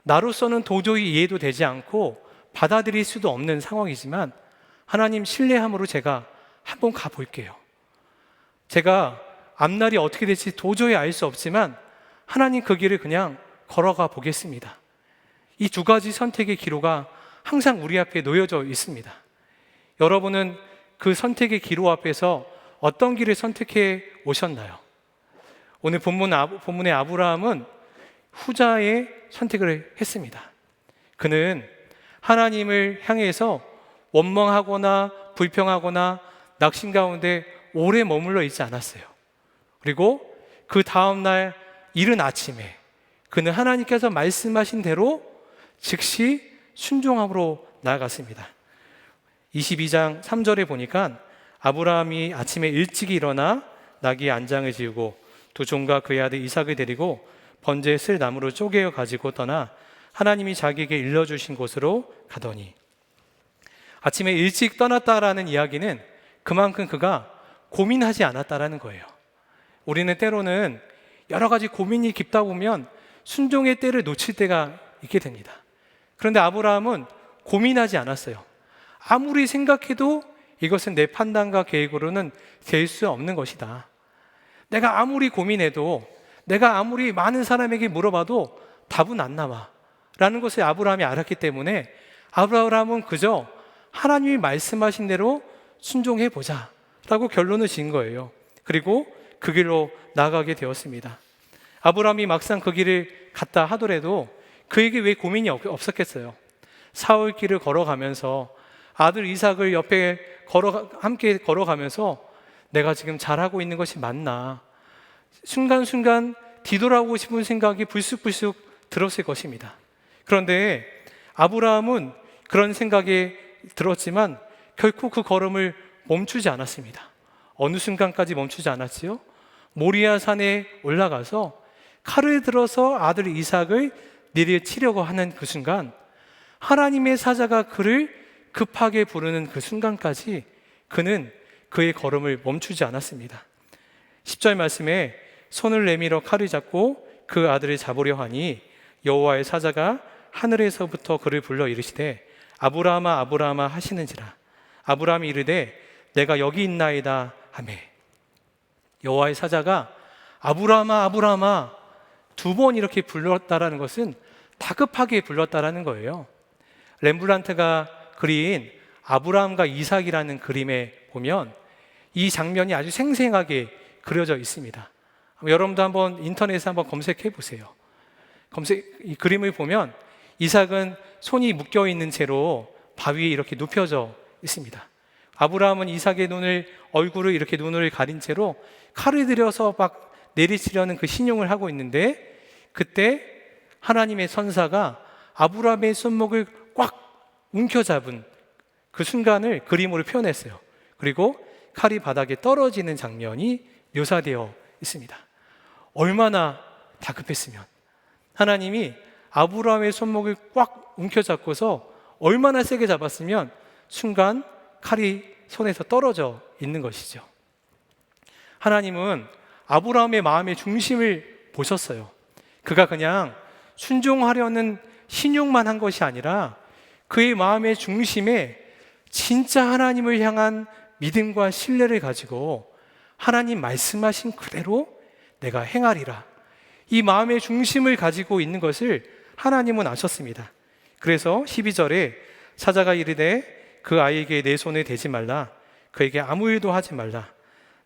나로서는 도저히 이해도 되지 않고 받아들일 수도 없는 상황이지만 하나님 신뢰함으로 제가 한번 가볼게요. 제가 앞날이 어떻게 될지 도저히 알 수 없지만 하나님 그 길을 그냥 걸어가 보겠습니다. 이 두 가지 선택의 기로가 항상 우리 앞에 놓여져 있습니다. 여러분은 그 선택의 기로 앞에서 어떤 길을 선택해 오셨나요? 오늘 본문의 아브라함은 후자의 선택을 했습니다. 그는 하나님을 향해서 원망하거나 불평하거나 낙심 가운데 오래 머물러 있지 않았어요. 그리고 그 다음날 이른 아침에 그는 하나님께서 말씀하신 대로 즉시 순종함으로 나아갔습니다. 22장 3절에 보니까 아브라함이 아침에 일찍 일어나 나귀의 안장을 지우고 두 종과 그의 아들 이삭을 데리고 번제에 쓸 나무로 쪼개어 가지고 떠나 하나님이 자기에게 일러주신 곳으로 가더니, 아침에 일찍 떠났다라는 이야기는 그만큼 그가 고민하지 않았다라는 거예요. 우리는 때로는 여러 가지 고민이 깊다 보면 순종의 때를 놓칠 때가 있게 됩니다. 그런데 아브라함은 고민하지 않았어요. 아무리 생각해도 이것은 내 판단과 계획으로는 될 수 없는 것이다. 내가 아무리 고민해도, 내가 아무리 많은 사람에게 물어봐도 답은 안 나와 라는 것을 아브라함이 알았기 때문에 아브라함은 그저 하나님이 말씀하신 대로 순종해 보자 라고 결론을 지은 거예요. 그리고 그 길로 나아가게 되었습니다. 아브라함이 막상 그 길을 갔다 하더라도 그에게 왜 고민이 없었겠어요? 사흘길을 걸어가면서 아들 이삭을 옆에 함께 걸어가면서 내가 지금 잘하고 있는 것이 맞나, 순간순간 뒤돌아오고 싶은 생각이 불쑥불쑥 들었을 것입니다. 그런데 아브라함은 그런 생각이 들었지만 결코 그 걸음을 멈추지 않았습니다. 어느 순간까지 멈추지 않았지요? 모리아 산에 올라가서 칼을 들어서 아들 이삭을 내리치려고 하는 그 순간, 하나님의 사자가 그를 급하게 부르는 그 순간까지 그는 그의 걸음을 멈추지 않았습니다. 10절 말씀에 손을 내밀어 칼을 잡고 그 아들을 잡으려 하니 여호와의 사자가 하늘에서부터 그를 불러 이르시되 아브라함아 아브라함아 하시는지라. 아브라함이 이르되 내가 여기 있나이다 하매. 여호와의 사자가 아브라함아 아브라함아 두 번 이렇게 불렀다라는 것은 다급하게 불렀다라는 거예요. 렘브란트가 그린 아브라함과 이삭이라는 그림에 보면 이 장면이 아주 생생하게 그려져 있습니다. 여러분도 한번 인터넷에 한번 검색해 보세요. 이 그림을 보면 이삭은 손이 묶여 있는 채로 바위에 이렇게 눕혀져 있습니다. 아브라함은 이삭의 얼굴을 이렇게 눈을 가린 채로 칼을 들여서 막 내리치려는 그 신용을 하고 있는데, 그때 하나님의 선사가 아브라함의 손목을 꽉 움켜잡은 그 순간을 그림으로 표현했어요. 그리고 칼이 바닥에 떨어지는 장면이 묘사되어 있습니다. 얼마나 다급했으면 하나님이 아브라함의 손목을 꽉 움켜잡고서 얼마나 세게 잡았으면 순간 칼이 손에서 떨어져 있는 것이죠. 하나님은 아브라함의 마음의 중심을 보셨어요. 그가 그냥 순종하려는 신용만 한 것이 아니라 그의 마음의 중심에 진짜 하나님을 향한 믿음과 신뢰를 가지고 하나님 말씀하신 그대로 내가 행하리라, 이 마음의 중심을 가지고 있는 것을 하나님은 아셨습니다. 그래서 12절에 사자가 이르되 그 아이에게 내 손을 대지 말라. 그에게 아무 일도 하지 말라.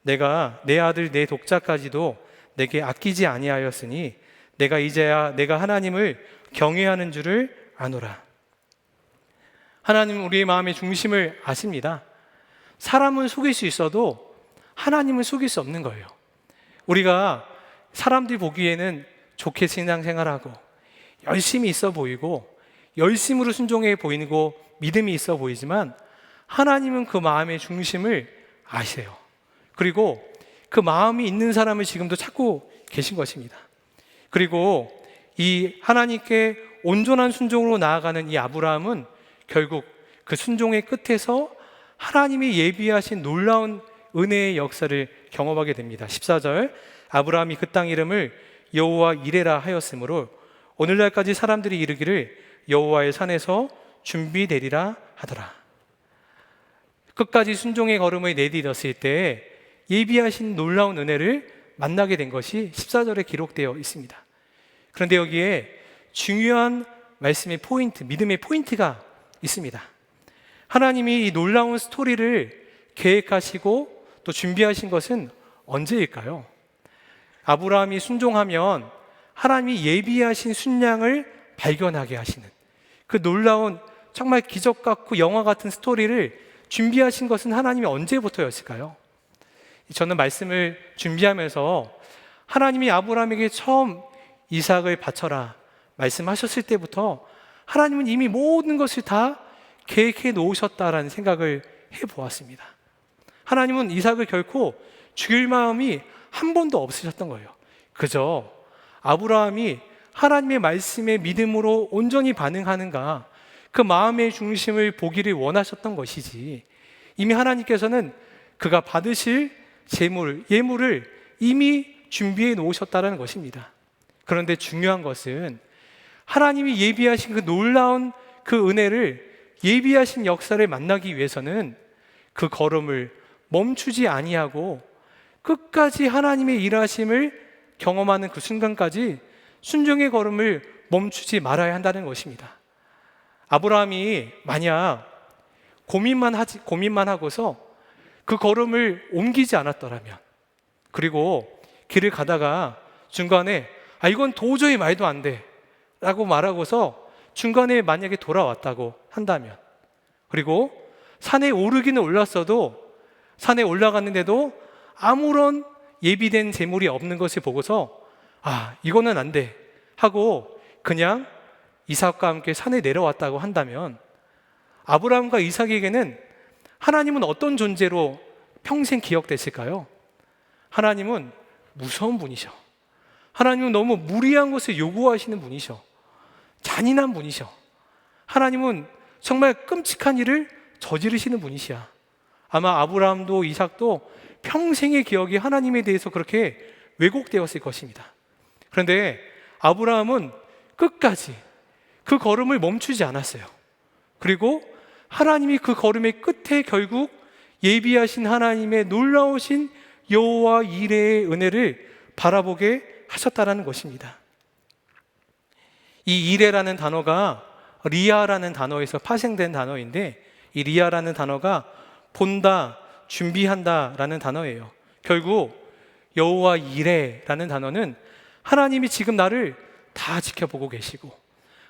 내가 내 아들 내 독자까지도 내게 아끼지 아니하였으니 내가 이제야 내가 하나님을 경외하는 줄을 아노라. 하나님은 우리의 마음의 중심을 아십니다. 사람은 속일 수 있어도 하나님은 속일 수 없는 거예요. 우리가 사람들이 보기에는 좋게 신앙생활하고 열심히 있어 보이고 열심으로 순종해 보이고 믿음이 있어 보이지만 하나님은 그 마음의 중심을 아세요. 그리고 그 마음이 있는 사람을 지금도 찾고 계신 것입니다. 그리고 이 하나님께 온전한 순종으로 나아가는 이 아브라함은 결국 그 순종의 끝에서 하나님이 예비하신 놀라운 은혜의 역사를 경험하게 됩니다. 14절, 아브라함이 그 땅 이름을 여호와 이레라 하였으므로 오늘날까지 사람들이 이르기를 여호와의 산에서 준비되리라 하더라. 끝까지 순종의 걸음을 내디뎠을 때 예비하신 놀라운 은혜를 만나게 된 것이 14절에 기록되어 있습니다. 그런데 여기에 중요한 말씀의 포인트, 믿음의 포인트가 있습니다. 하나님이 이 놀라운 스토리를 계획하시고 또 준비하신 것은 언제일까요? 아브라함이 순종하면 하나님이 예비하신 순양을 발견하게 하시는 그 놀라운 정말 기적 같고 영화 같은 스토리를 준비하신 것은 하나님이 언제부터였을까요? 저는 말씀을 준비하면서 하나님이 아브라함에게 처음 이삭을 바쳐라 말씀하셨을 때부터 하나님은 이미 모든 것을 다 계획해 놓으셨다라는 생각을 해보았습니다. 하나님은 이삭을 결코 죽일 마음이 한 번도 없으셨던 거예요. 그저 아브라함이 하나님의 말씀에 믿음으로 온전히 반응하는가 그 마음의 중심을 보기를 원하셨던 것이지 이미 하나님께서는 그가 받으실 예물을 이미 준비해 놓으셨다는 것입니다. 그런데 중요한 것은 하나님이 예비하신 그 놀라운 그 은혜를 예비하신 역사를 만나기 위해서는 그 걸음을 멈추지 아니하고 끝까지 하나님의 일하심을 경험하는 그 순간까지 순종의 걸음을 멈추지 말아야 한다는 것입니다. 아브라함이 만약 고민만 하고서 그 걸음을 옮기지 않았더라면, 그리고 길을 가다가 중간에 이건 도저히 말도 안 돼 라고 말하고서 중간에 만약에 돌아왔다고 한다면, 그리고 산에 오르기는 올랐어도 산에 올라갔는데도 아무런 예비된 재물이 없는 것을 보고서 이거는 안 돼 하고 그냥 이삭과 함께 산에 내려왔다고 한다면 아브라함과 이삭에게는 하나님은 어떤 존재로 평생 기억됐을까요? 하나님은 무서운 분이셔. 하나님은 너무 무리한 것을 요구하시는 분이셔. 잔인한 분이셔. 하나님은 정말 끔찍한 일을 저지르시는 분이시야. 아마 아브라함도 이삭도 평생의 기억이 하나님에 대해서 그렇게 왜곡되었을 것입니다. 그런데 아브라함은 끝까지 그 걸음을 멈추지 않았어요. 그리고 하나님이 그 걸음의 끝에 결국 예비하신 하나님의 놀라우신 여호와 이레의 은혜를 바라보게 하셨다라는 것입니다. 이 이레라는 단어가 리아라는 단어에서 파생된 단어인데, 이 리아라는 단어가 본다, 준비한다라는 단어예요. 결국 여호와 이레라는 단어는 하나님이 지금 나를 다 지켜보고 계시고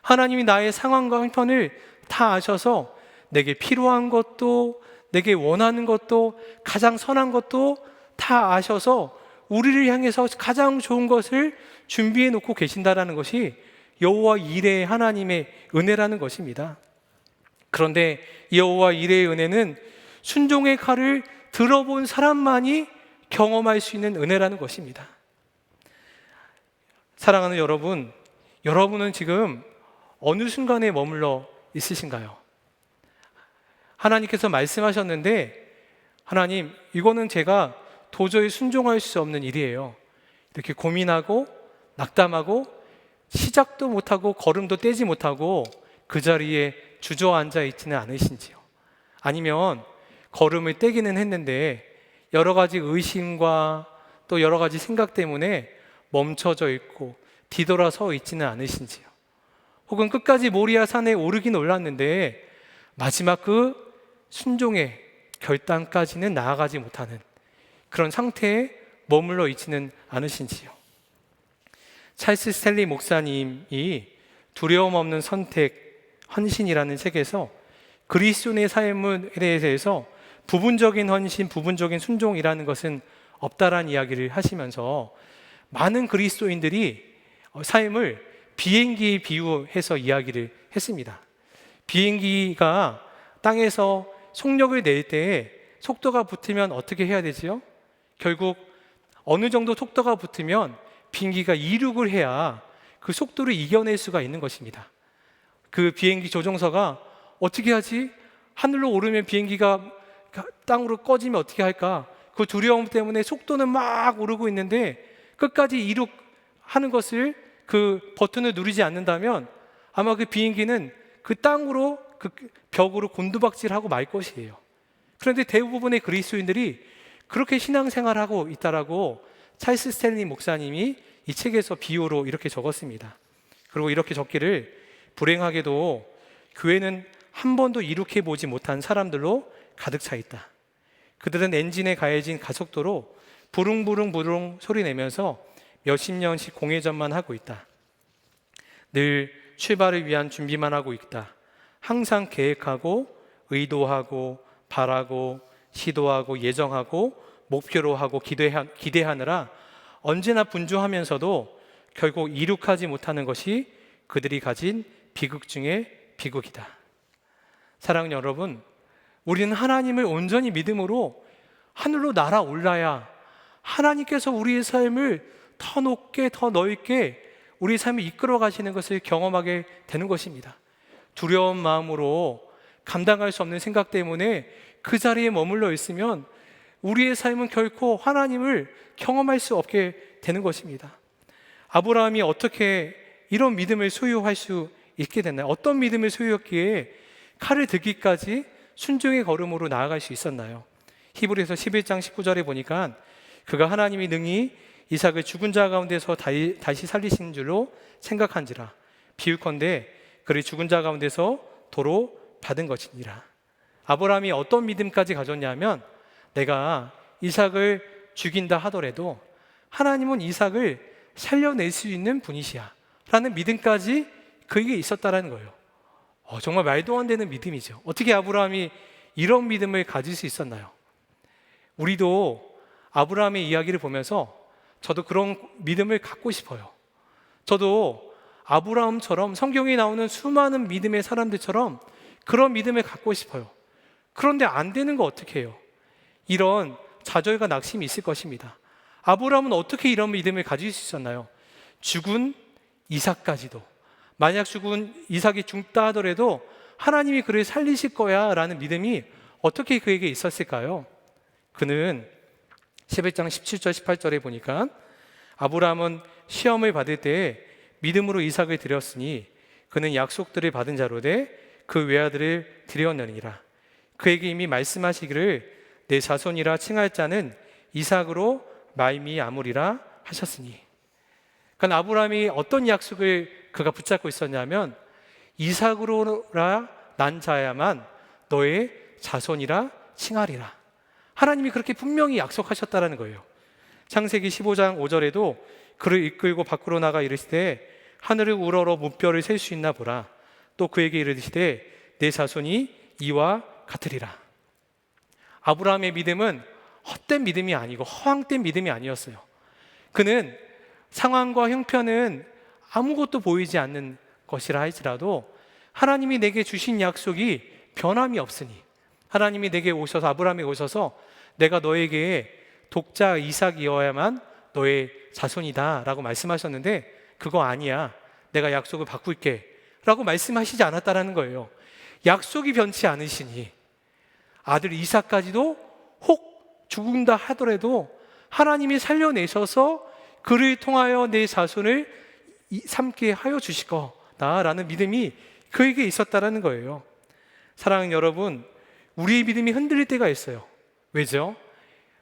하나님이 나의 상황과 형편을 다 아셔서 내게 필요한 것도 내게 원하는 것도 가장 선한 것도 다 아셔서 우리를 향해서 가장 좋은 것을 준비해 놓고 계신다라는 것이 여호와 이레의 하나님의 은혜라는 것입니다. 그런데 여호와 이레의 은혜는 순종의 칼을 들어본 사람만이 경험할 수 있는 은혜라는 것입니다. 사랑하는 여러분, 여러분은 지금 어느 순간에 머물러 있으신가요? 하나님께서 말씀하셨는데, 하나님, 이거는 제가 도저히 순종할 수 없는 일이에요. 이렇게 고민하고 낙담하고 시작도 못하고 걸음도 떼지 못하고 그 자리에 주저앉아 있지는 않으신지요? 아니면 걸음을 떼기는 했는데 여러 가지 의심과 또 여러 가지 생각 때문에 멈춰져 있고 뒤돌아서 있지는 않으신지요? 혹은 끝까지 모리아 산에 오르긴 올랐는데 마지막 그 순종의 결단까지는 나아가지 못하는 그런 상태에 머물러 있지는 않으신지요? 찰스 스탠리 목사님이 두려움 없는 선택, 헌신이라는 책에서 그리스도인의 삶에 대해서 부분적인 헌신, 부분적인 순종이라는 것은 없다라는 이야기를 하시면서 많은 그리스도인들이 삶을 비행기에 비유해서 이야기를 했습니다. 비행기가 땅에서 속력을 낼 때에 속도가 붙으면 어떻게 해야 되지요? 결국 어느 정도 속도가 붙으면 비행기가 이륙을 해야 그 속도를 이겨낼 수가 있는 것입니다. 그 비행기 조종사가 어떻게 하지? 하늘로 오르면 비행기가 땅으로 꺼지면 어떻게 할까? 그 두려움 때문에 속도는 막 오르고 있는데 끝까지 이륙하는 것을 그 버튼을 누르지 않는다면 아마 그 비행기는 그 땅으로 그 벽으로 곤두박질하고 말 것이에요. 그런데 대부분의 그리스도인들이 그렇게 신앙생활하고 있다라고 찰스 스탠리 목사님이 이 책에서 비유로 이렇게 적었습니다. 그리고 이렇게 적기를 불행하게도 교회는 한 번도 이룩해 보지 못한 사람들로 가득 차 있다. 그들은 엔진에 가해진 가속도로 부릉부릉 소리 내면서 몇십 년씩 공회전만 하고 있다. 늘 출발을 위한 준비만 하고 있다. 항상 계획하고 의도하고 바라고 시도하고 예정하고 목표로 하고 기대하느라 언제나 분주하면서도 결국 이룩하지 못하는 것이 그들이 가진 비극 중에 비극이다. 사랑하는 여러분, 우리는 하나님을 온전히 믿음으로 하늘로 날아올라야 하나님께서 우리의 삶을 더 높게 더 넓게 우리의 삶을 이끌어 가시는 것을 경험하게 되는 것입니다. 두려운 마음으로 감당할 수 없는 생각 때문에 그 자리에 머물러 있으면 우리의 삶은 결코 하나님을 경험할 수 없게 되는 것입니다. 아브라함이 어떻게 이런 믿음을 소유할 수 있게 됐나요? 어떤 믿음을 소유했기에 칼을 들기까지 순종의 걸음으로 나아갈 수 있었나요? 히브리서 11장 19절에 보니까 그가 하나님이 능히 이삭을 죽은 자 가운데서 다시 살리신 줄로 생각한지라 비유컨대 그를 죽은 자 가운데서 도로 받은 것이니라. 아브라함이 어떤 믿음까지 가졌냐면 내가 이삭을 죽인다 하더라도 하나님은 이삭을 살려낼 수 있는 분이시야 라는 믿음까지 그에게 있었다는 거예요. 정말 말도 안 되는 믿음이죠. 어떻게 아브라함이 이런 믿음을 가질 수 있었나요? 우리도 아브라함의 이야기를 보면서 저도 그런 믿음을 갖고 싶어요. 저도 아브라함처럼 성경에 나오는 수많은 믿음의 사람들처럼 그런 믿음을 갖고 싶어요. 그런데 안 되는 거 어떻게 해요? 이런 좌절과 낙심이 있을 것입니다. 아브라함은 어떻게 이런 믿음을 가질 수 있었나요? 죽은 이삭까지도, 만약 죽은 이삭이 죽다 하더라도 하나님이 그를 살리실 거야 라는 믿음이 어떻게 그에게 있었을까요? 그는 11장 17절 18절에 보니까 아브라함은 시험을 받을 때에 믿음으로 이삭을 드렸으니 그는 약속들을 받은 자로 돼 그 외아들을 드렸느니라. 그에게 이미 말씀하시기를 내 자손이라 칭할 자는 이삭으로 말미암으리라 하셨으니. 그러니까 아브라함이 어떤 약속을 그가 붙잡고 있었냐면 이삭으로라 난 자야만 너의 자손이라 칭하리라. 하나님이 그렇게 분명히 약속하셨다는 거예요. 창세기 15장 5절에도 그를 이끌고 밖으로 나가 이르시되 하늘을 우러러 무뼈를 셀 수 있나 보라. 또 그에게 이르시되 내 자손이 이와 같으리라. 아브라함의 믿음은 헛된 믿음이 아니고 허황된 믿음이 아니었어요. 그는 상황과 형편은 아무것도 보이지 않는 것이라 할지라도 하나님이 내게 주신 약속이 변함이 없으니 하나님이 내게 오셔서 아브라함에 오셔서 내가 너에게 독자 이삭이어야만 너의 자손이다 라고 말씀하셨는데 그거 아니야, 내가 약속을 바꿀게 라고 말씀하시지 않았다라는 거예요. 약속이 변치 않으시니 아들 이삭까지도 혹 죽는다 하더라도 하나님이 살려내셔서 그를 통하여 내 자손을 삼게 하여 주실 거다라는 믿음이 그에게 있었다라는 거예요. 사랑하는 여러분, 우리의 믿음이 흔들릴 때가 있어요. 왜죠?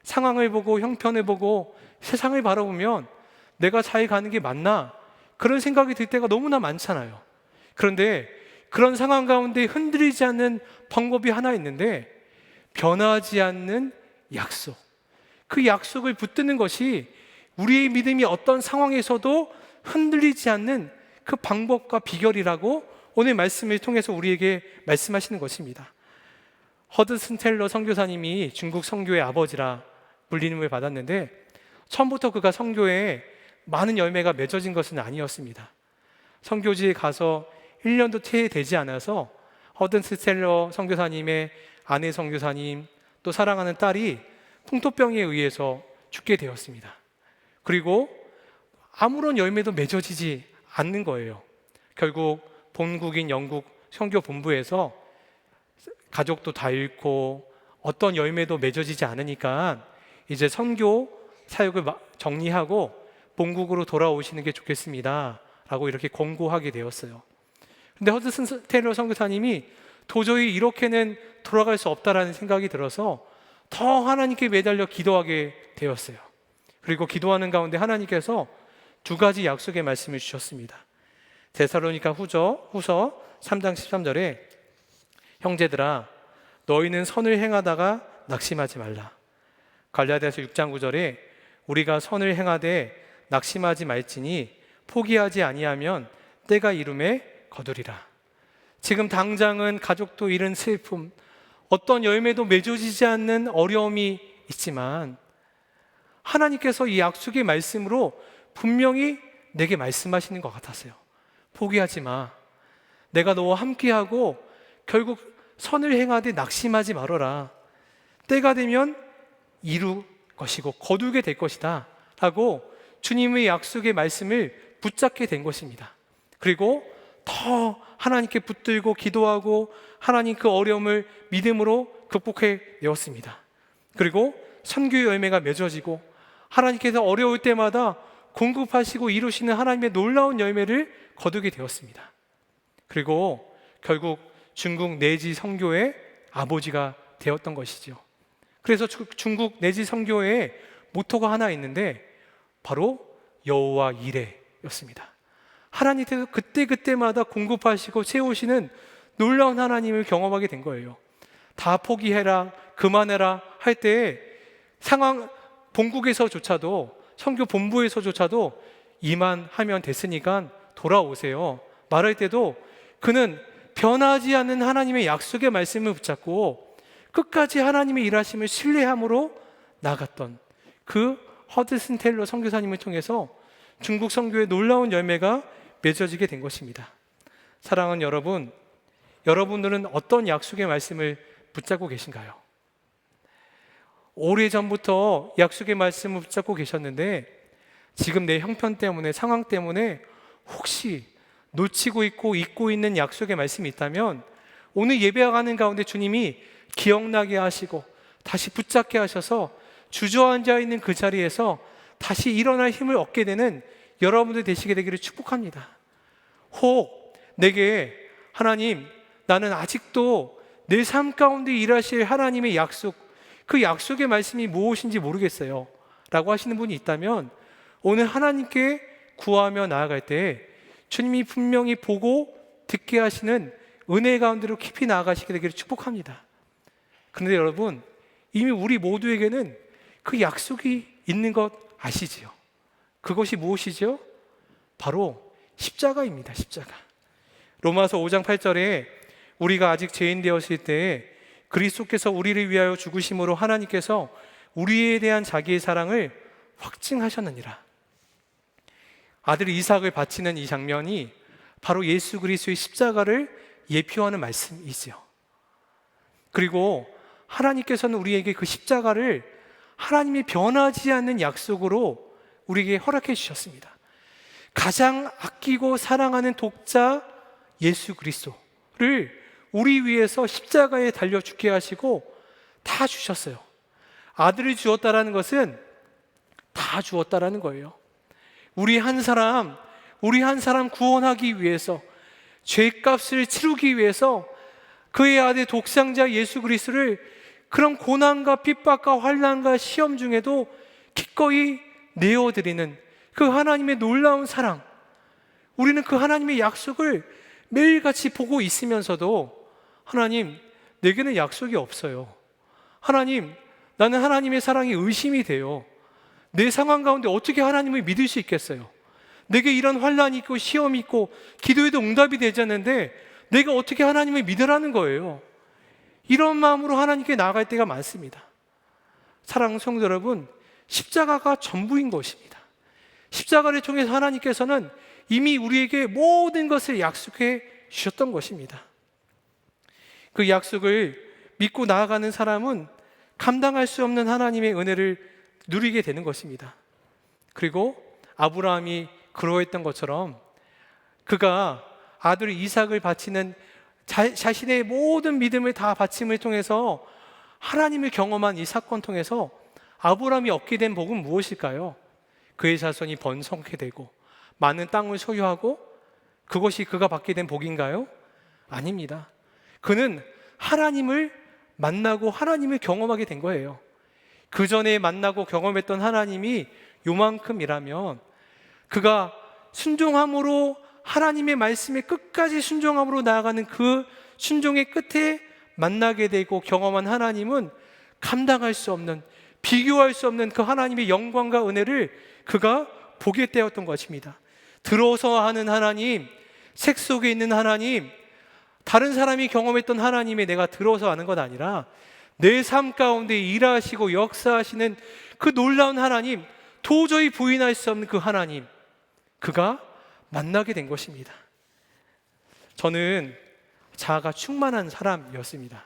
상황을 보고 형편을 보고 세상을 바라보면 내가 잘 가는 게 맞나? 그런 생각이 들 때가 너무나 많잖아요. 그런데 그런 상황 가운데 흔들리지 않는 방법이 하나 있는데 변하지 않는 약속. 그 약속을 붙드는 것이 우리의 믿음이 어떤 상황에서도 흔들리지 않는 그 방법과 비결이라고 오늘 말씀을 통해서 우리에게 말씀하시는 것입니다. 허드슨 텔러 선교사님이 중국 선교의 아버지라 불리임을 받았는데 처음부터 그가 선교에 많은 열매가 맺어진 것은 아니었습니다. 선교지에 가서 1년도 채 되지 않아서 허드슨 텔러 선교사님의 아내 선교사님 또 사랑하는 딸이 풍토병에 의해서 죽게 되었습니다. 그리고 아무런 열매도 맺어지지 않는 거예요. 결국 본국인 영국 선교 본부에서 가족도 다 잃고 어떤 열매도 맺어지지 않으니까 이제 선교 사역을 정리하고 본국으로 돌아오시는 게 좋겠습니다 라고 이렇게 권고하게 되었어요. 근데 허드슨 테일러 선교사님이 도저히 이렇게는 돌아갈 수 없다라는 생각이 들어서 더 하나님께 매달려 기도하게 되었어요. 그리고 기도하는 가운데 하나님께서 두 가지 약속의 말씀을 주셨습니다. 데살로니가 후서 3장 13절에 형제들아 너희는 선을 행하다가 낙심하지 말라. 갈라디아서 6장 9절에 우리가 선을 행하되 낙심하지 말지니 포기하지 아니하면 때가 이름에 거두리라. 지금 당장은 가족도 잃은 슬픔, 어떤 열매도 맺어지지 않는 어려움이 있지만 하나님께서 이 약속의 말씀으로 분명히 내게 말씀하시는 것 같았어요. 포기하지 마. 내가 너와 함께하고 결국 선을 행하되 낙심하지 말아라. 때가 되면 이룰 것이고 거두게 될 것이다 라고 주님의 약속의 말씀을 붙잡게 된 것입니다. 그리고 더 하나님께 붙들고 기도하고 하나님 그 어려움을 믿음으로 극복해 내었습니다. 그리고 선교의 열매가 맺어지고 하나님께서 어려울 때마다 공급하시고 이루시는 하나님의 놀라운 열매를 거두게 되었습니다. 그리고 결국 중국 내지 선교의 아버지가 되었던 것이죠. 그래서 중국 내지 선교의 모토가 하나 있는데 바로 여호와 이레였습니다. 하나님께서 그때그때마다 공급하시고 채우시는 놀라운 하나님을 경험하게 된 거예요. 다 포기해라, 그만해라 할 때 상황 본국에서조차도 선교 본부에서조차도 이만하면 됐으니까 돌아오세요 말할 때도 그는 변하지 않는 하나님의 약속의 말씀을 붙잡고 끝까지 하나님의 일하심을 신뢰함으로 나갔던 그 허드슨 테일러 선교사님을 통해서 중국 선교의 놀라운 열매가 맺어지게 된 것입니다. 사랑하는 여러분, 여러분들은 어떤 약속의 말씀을 붙잡고 계신가요? 오래전부터 약속의 말씀을 붙잡고 계셨는데 지금 내 형편 때문에 상황 때문에 혹시 놓치고 있고 잊고 있는 약속의 말씀이 있다면 오늘 예배하는 가운데 주님이 기억나게 하시고 다시 붙잡게 하셔서 주저앉아 있는 그 자리에서 다시 일어날 힘을 얻게 되는 여러분들 되시게 되기를 축복합니다. 혹 내게 하나님 나는 아직도 내 삶 가운데 일하실 하나님의 약속 그 약속의 말씀이 무엇인지 모르겠어요 라고 하시는 분이 있다면 오늘 하나님께 구하며 나아갈 때 주님이 분명히 보고 듣게 하시는 은혜 가운데로 깊이 나아가시게 되기를 축복합니다. 그런데 여러분 이미 우리 모두에게는 그 약속이 있는 것 아시지요? 그것이 무엇이죠? 바로 십자가입니다. 십자가. 로마서 5장 8절에 우리가 아직 죄인 되었을 때 그리스도께서 우리를 위하여 죽으심으로 하나님께서 우리에 대한 자기의 사랑을 확증하셨느니라. 아들 이삭을 바치는 이 장면이 바로 예수 그리스도의 십자가를 예표하는 말씀이지요. 그리고 하나님께서는 우리에게 그 십자가를 하나님이 변하지 않는 약속으로 우리에게 허락해 주셨습니다. 가장 아끼고 사랑하는 독자 예수 그리스도를 우리 위해서 십자가에 달려 죽게 하시고 다 주셨어요. 아들을 주었다라는 것은 다 주었다라는 거예요. 우리 한 사람 구원하기 위해서 죄값을 치르기 위해서 그의 아들 독생자 예수 그리스도를 그런 고난과 핍박과 환난과 시험 중에도 기꺼이 내어드리는 그 하나님의 놀라운 사랑, 우리는 그 하나님의 약속을 매일같이 보고 있으면서도 하나님 내게는 약속이 없어요 하나님, 나는 하나님의 사랑이 의심이 돼요. 내 상황 가운데 어떻게 하나님을 믿을 수 있겠어요? 내게 이런 환란이 있고 시험이 있고 기도에도 응답이 되지 않는데 내가 어떻게 하나님을 믿으라는 거예요? 이런 마음으로 하나님께 나아갈 때가 많습니다. 사랑하는 성도 여러분, 십자가가 전부인 것입니다. 십자가를 통해서 하나님께서는 이미 우리에게 모든 것을 약속해 주셨던 것입니다. 그 약속을 믿고 나아가는 사람은 감당할 수 없는 하나님의 은혜를 누리게 되는 것입니다. 그리고 아브라함이 그러했던 것처럼 그가 아들 이삭을 바치는 자신의 모든 믿음을 다 바침을 통해서 하나님을 경험한 이 사건 통해서 아브라함이 얻게 된 복은 무엇일까요? 그의 자손이 번성케 되고 많은 땅을 소유하고 그것이 그가 받게 된 복인가요? 아닙니다. 그는 하나님을 만나고 하나님을 경험하게 된 거예요. 그 전에 만나고 경험했던 하나님이 요만큼이라면 그가 순종함으로 하나님의 말씀에 끝까지 순종함으로 나아가는 그 순종의 끝에 만나게 되고 경험한 하나님은 감당할 수 없는, 비교할 수 없는 그 하나님의 영광과 은혜를 그가 보게 되었던 것입니다. 들어서 하는 하나님, 색 속에 있는 하나님, 다른 사람이 경험했던 하나님의 내가 들어서 아는 것 아니라 내 삶 가운데 일하시고 역사하시는 그 놀라운 하나님, 도저히 부인할 수 없는 그 하나님, 그가 만나게 된 것입니다. 저는 자아가 충만한 사람이었습니다.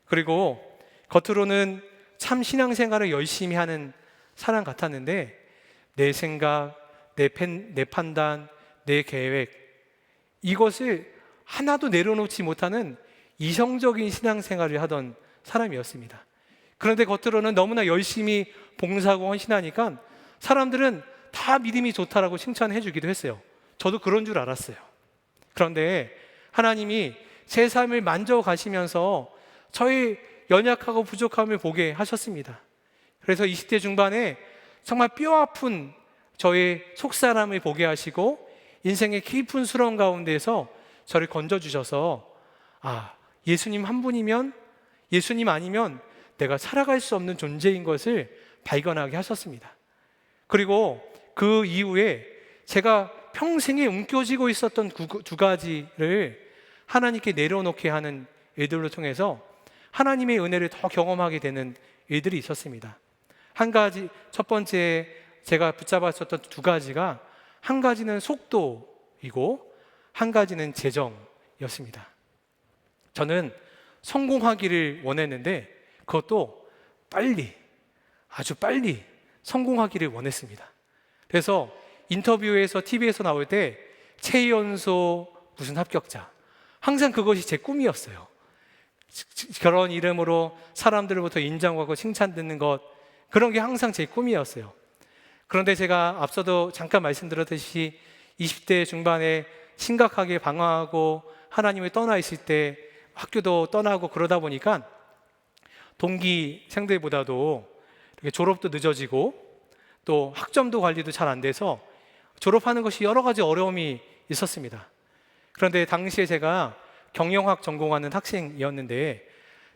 그리고 겉으로는 참 신앙생활을 열심히 하는 사람 같았는데 내 생각, 내 판단, 내 계획, 이것을 하나도 내려놓지 못하는 이성적인 신앙생활을 하던 사람이었습니다. 그런데 겉으로는 너무나 열심히 봉사하고 헌신하니까 사람들은 다 믿음이 좋다라고 칭찬해 주기도 했어요. 저도 그런 줄 알았어요. 그런데 하나님이 제 삶을 만져가시면서 저의 연약하고 부족함을 보게 하셨습니다. 그래서 20대 중반에 정말 뼈아픈 저의 속사람을 보게 하시고 인생의 깊은 수렁 가운데서 저를 건져주셔서 예수님 한 분이면, 예수님 아니면 내가 살아갈 수 없는 존재인 것을 발견하게 하셨습니다. 그리고 그 이후에 제가 평생에 움켜쥐고 있었던 두 가지를 하나님께 내려놓게 하는 일들로 통해서 하나님의 은혜를 더 경험하게 되는 일들이 있었습니다. 한 가지, 첫 번째 제가 붙잡았었던 두 가지가 한 가지는 속도이고 한 가지는 재정이었습니다. 저는 성공하기를 원했는데 그것도 빨리, 아주 빨리 성공하기를 원했습니다. 그래서 인터뷰에서 TV에서 나올 때 최연소 무슨 합격자, 항상 그것이 제 꿈이었어요. 그런 이름으로 사람들로부터 인정하고 칭찬받는 것, 그런 게 항상 제 꿈이었어요. 그런데 제가 앞서도 잠깐 말씀드렸듯이 20대 중반에 심각하게 방황하고 하나님을 떠나 있을 때 학교도 떠나고 그러다 보니까 동기생들보다도 이렇게 졸업도 늦어지고 또 학점도 관리도 잘 안 돼서 졸업하는 것이 여러 가지 어려움이 있었습니다. 그런데 당시에 제가 경영학 전공하는 학생이었는데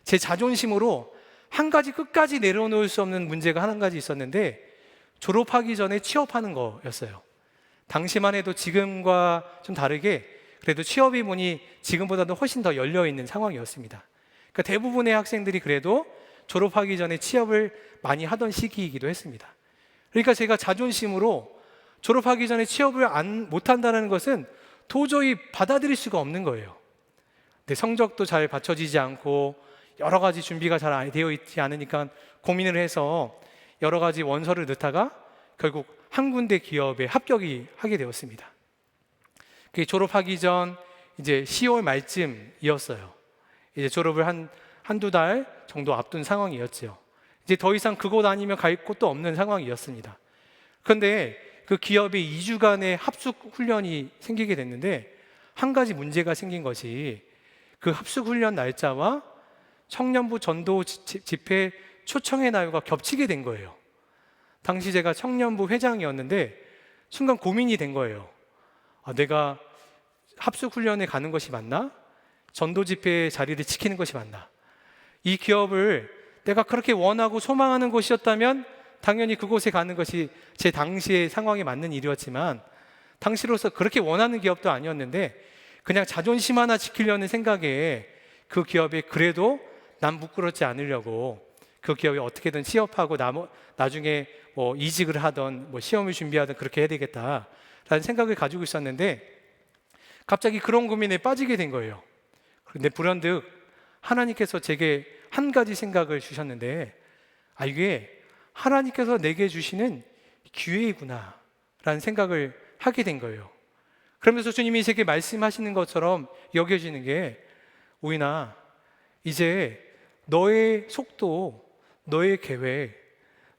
제 자존심으로 한 가지 끝까지 내려놓을 수 없는 문제가 한 가지 있었는데 졸업하기 전에 취업하는 거였어요. 당시만 해도 지금과 좀 다르게 그래도 취업이 보니 지금보다도 훨씬 더 열려있는 상황이었습니다. 그러니까 대부분의 학생들이 그래도 졸업하기 전에 취업을 많이 하던 시기이기도 했습니다. 그러니까 제가 자존심으로 졸업하기 전에 취업을 못한다는 것은 도저히 받아들일 수가 없는 거예요. 내 성적도 잘 받쳐지지 않고 여러 가지 준비가 잘 되어 있지 않으니까 고민을 해서 여러 가지 원서를 넣다가 결국 한 군데 기업에 합격이 하게 되었습니다. 그게 졸업하기 전 이제 10월 말쯤이었어요. 이제 졸업을 한두 달 정도 앞둔 상황이었죠. 이제 더 이상 그곳 아니면 갈 곳도 없는 상황이었습니다. 그런데 그 기업에 2주간의 합숙 훈련이 생기게 됐는데 한 가지 문제가 생긴 것이 그 합숙 훈련 날짜와 청년부 전도 집회 초청의 날과 겹치게 된 거예요. 당시 제가 청년부 회장이었는데 순간 고민이 된 거예요. 내가 합숙 훈련에 가는 것이 맞나? 전도 집회 자리를 지키는 것이 맞나? 이 기업을 내가 그렇게 원하고 소망하는 곳이었다면 당연히 그곳에 가는 것이 제 당시의 상황에 맞는 일이었지만, 당시로서 그렇게 원하는 기업도 아니었는데 그냥 자존심 하나 지키려는 생각에 그 기업에 그래도 난 부끄럽지 않으려고 그 기업에 어떻게든 취업하고 나중에 뭐 이직을 하던 뭐 시험을 준비하던 그렇게 해야 되겠다라는 생각을 가지고 있었는데, 갑자기 그런 고민에 빠지게 된 거예요. 그런데 불현듯 하나님께서 제게 한 가지 생각을 주셨는데, 이게 하나님께서 내게 주시는 기회이구나 라는 생각을 하게 된 거예요. 그러면서 주님이 제게 말씀하시는 것처럼 여겨지는 게, 우인아, 이제 너의 속도, 너의 계획,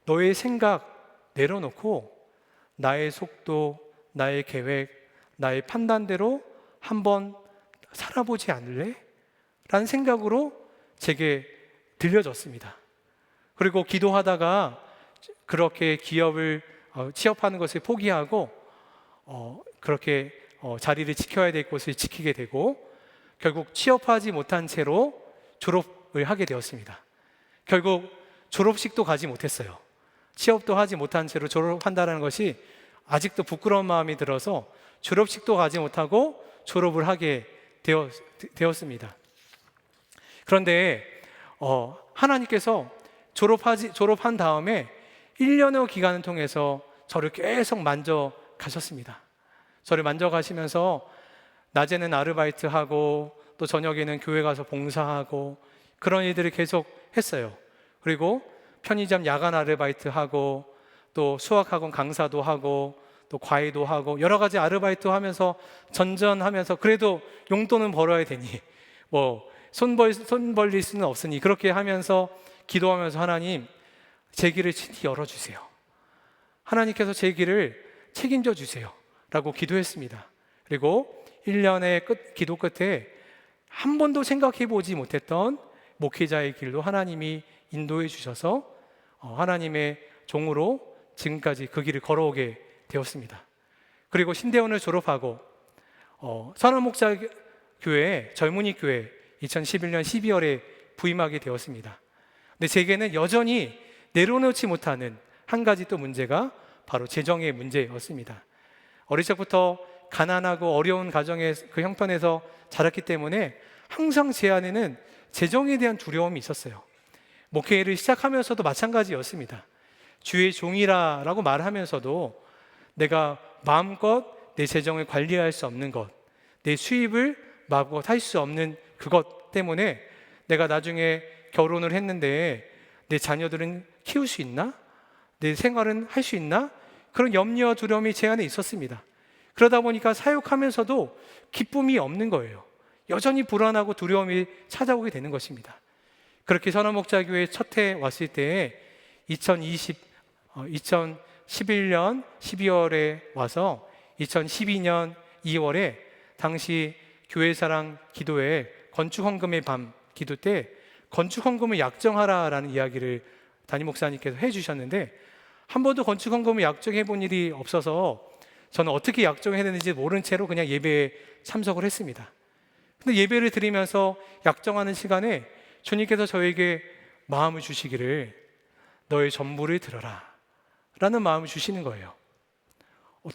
너의 생각 내려놓고 나의 속도, 나의 계획, 나의 판단대로 한번 살아보지 않을래? 라는 생각으로 제게 들려졌습니다. 그리고 기도하다가 그렇게 기업을 취업하는 것을 포기하고 그렇게 자리를 지켜야 될 곳을 지키게 되고, 결국 취업하지 못한 채로 졸업을 하게 되었습니다. 결국 졸업식도 가지 못했어요. 취업도 하지 못한 채로 졸업한다는 것이 아직도 부끄러운 마음이 들어서 졸업식도 가지 못하고 졸업을 하게 되었습니다. 그런데 하나님께서 졸업한 다음에 1년의 기간을 통해서 저를 계속 만져가셨습니다. 저를 만져가시면서 낮에는 아르바이트하고 또 저녁에는 교회 가서 봉사하고 그런 일들을 계속 했어요. 그리고 편의점 야간 아르바이트하고 또 수학학원 강사도 하고 또 과외도 하고 여러 가지 아르바이트 하면서 전전하면서 그래도 용돈은 벌어야 되니 뭐 손 벌릴 수는 없으니 그렇게 하면서 기도하면서, 하나님, 제 길을 친히 열어주세요. 하나님께서 제 길을 책임져 주세요 라고 기도했습니다. 그리고 1년의 기도 끝에 한 번도 생각해 보지 못했던 목회자의 길로 하나님이 인도해 주셔서 하나님의 종으로 지금까지 그 길을 걸어오게 되었습니다. 그리고 신대원을 졸업하고 선원목자교회 젊은이 교회 2011년 12월에 부임하게 되었습니다. 근데 제게는 여전히 내려놓지 못하는 한 가지 또 문제가 바로 재정의 문제였습니다. 어릴 적부터 가난하고 어려운 가정의 그 형편에서 자랐기 때문에 항상 제 안에는 재정에 대한 두려움이 있었어요. 목회를 시작하면서도 마찬가지였습니다. 주의 종이라고 말하면서도 내가 마음껏 내 재정을 관리할 수 없는 것, 내 수입을 마음껏 할 수 없는 그것 때문에 내가 나중에 결혼을 했는데 내 자녀들은 키울 수 있나? 내 생활은 할 수 있나? 그런 염려, 두려움이 제 안에 있었습니다. 그러다 보니까 사역하면서도 기쁨이 없는 거예요. 여전히 불안하고 두려움이 찾아오게 되는 것입니다. 그렇게 선원목자교회 첫 해 왔을 때에 2011년 12월에 와서 2012년 2월에 당시 교회사랑 기도회 건축헌금의 밤 기도 때 건축헌금을 약정하라라는 이야기를 담임 목사님께서 해주셨는데, 한 번도 건축헌금을 약정해 본 일이 없어서 저는 어떻게 약정해야 되는지 모른 채로 그냥 예배에 참석을 했습니다. 근데 예배를 드리면서 약정하는 시간에 주님께서 저에게 마음을 주시기를 너의 전부를 들어라 라는 마음을 주시는 거예요.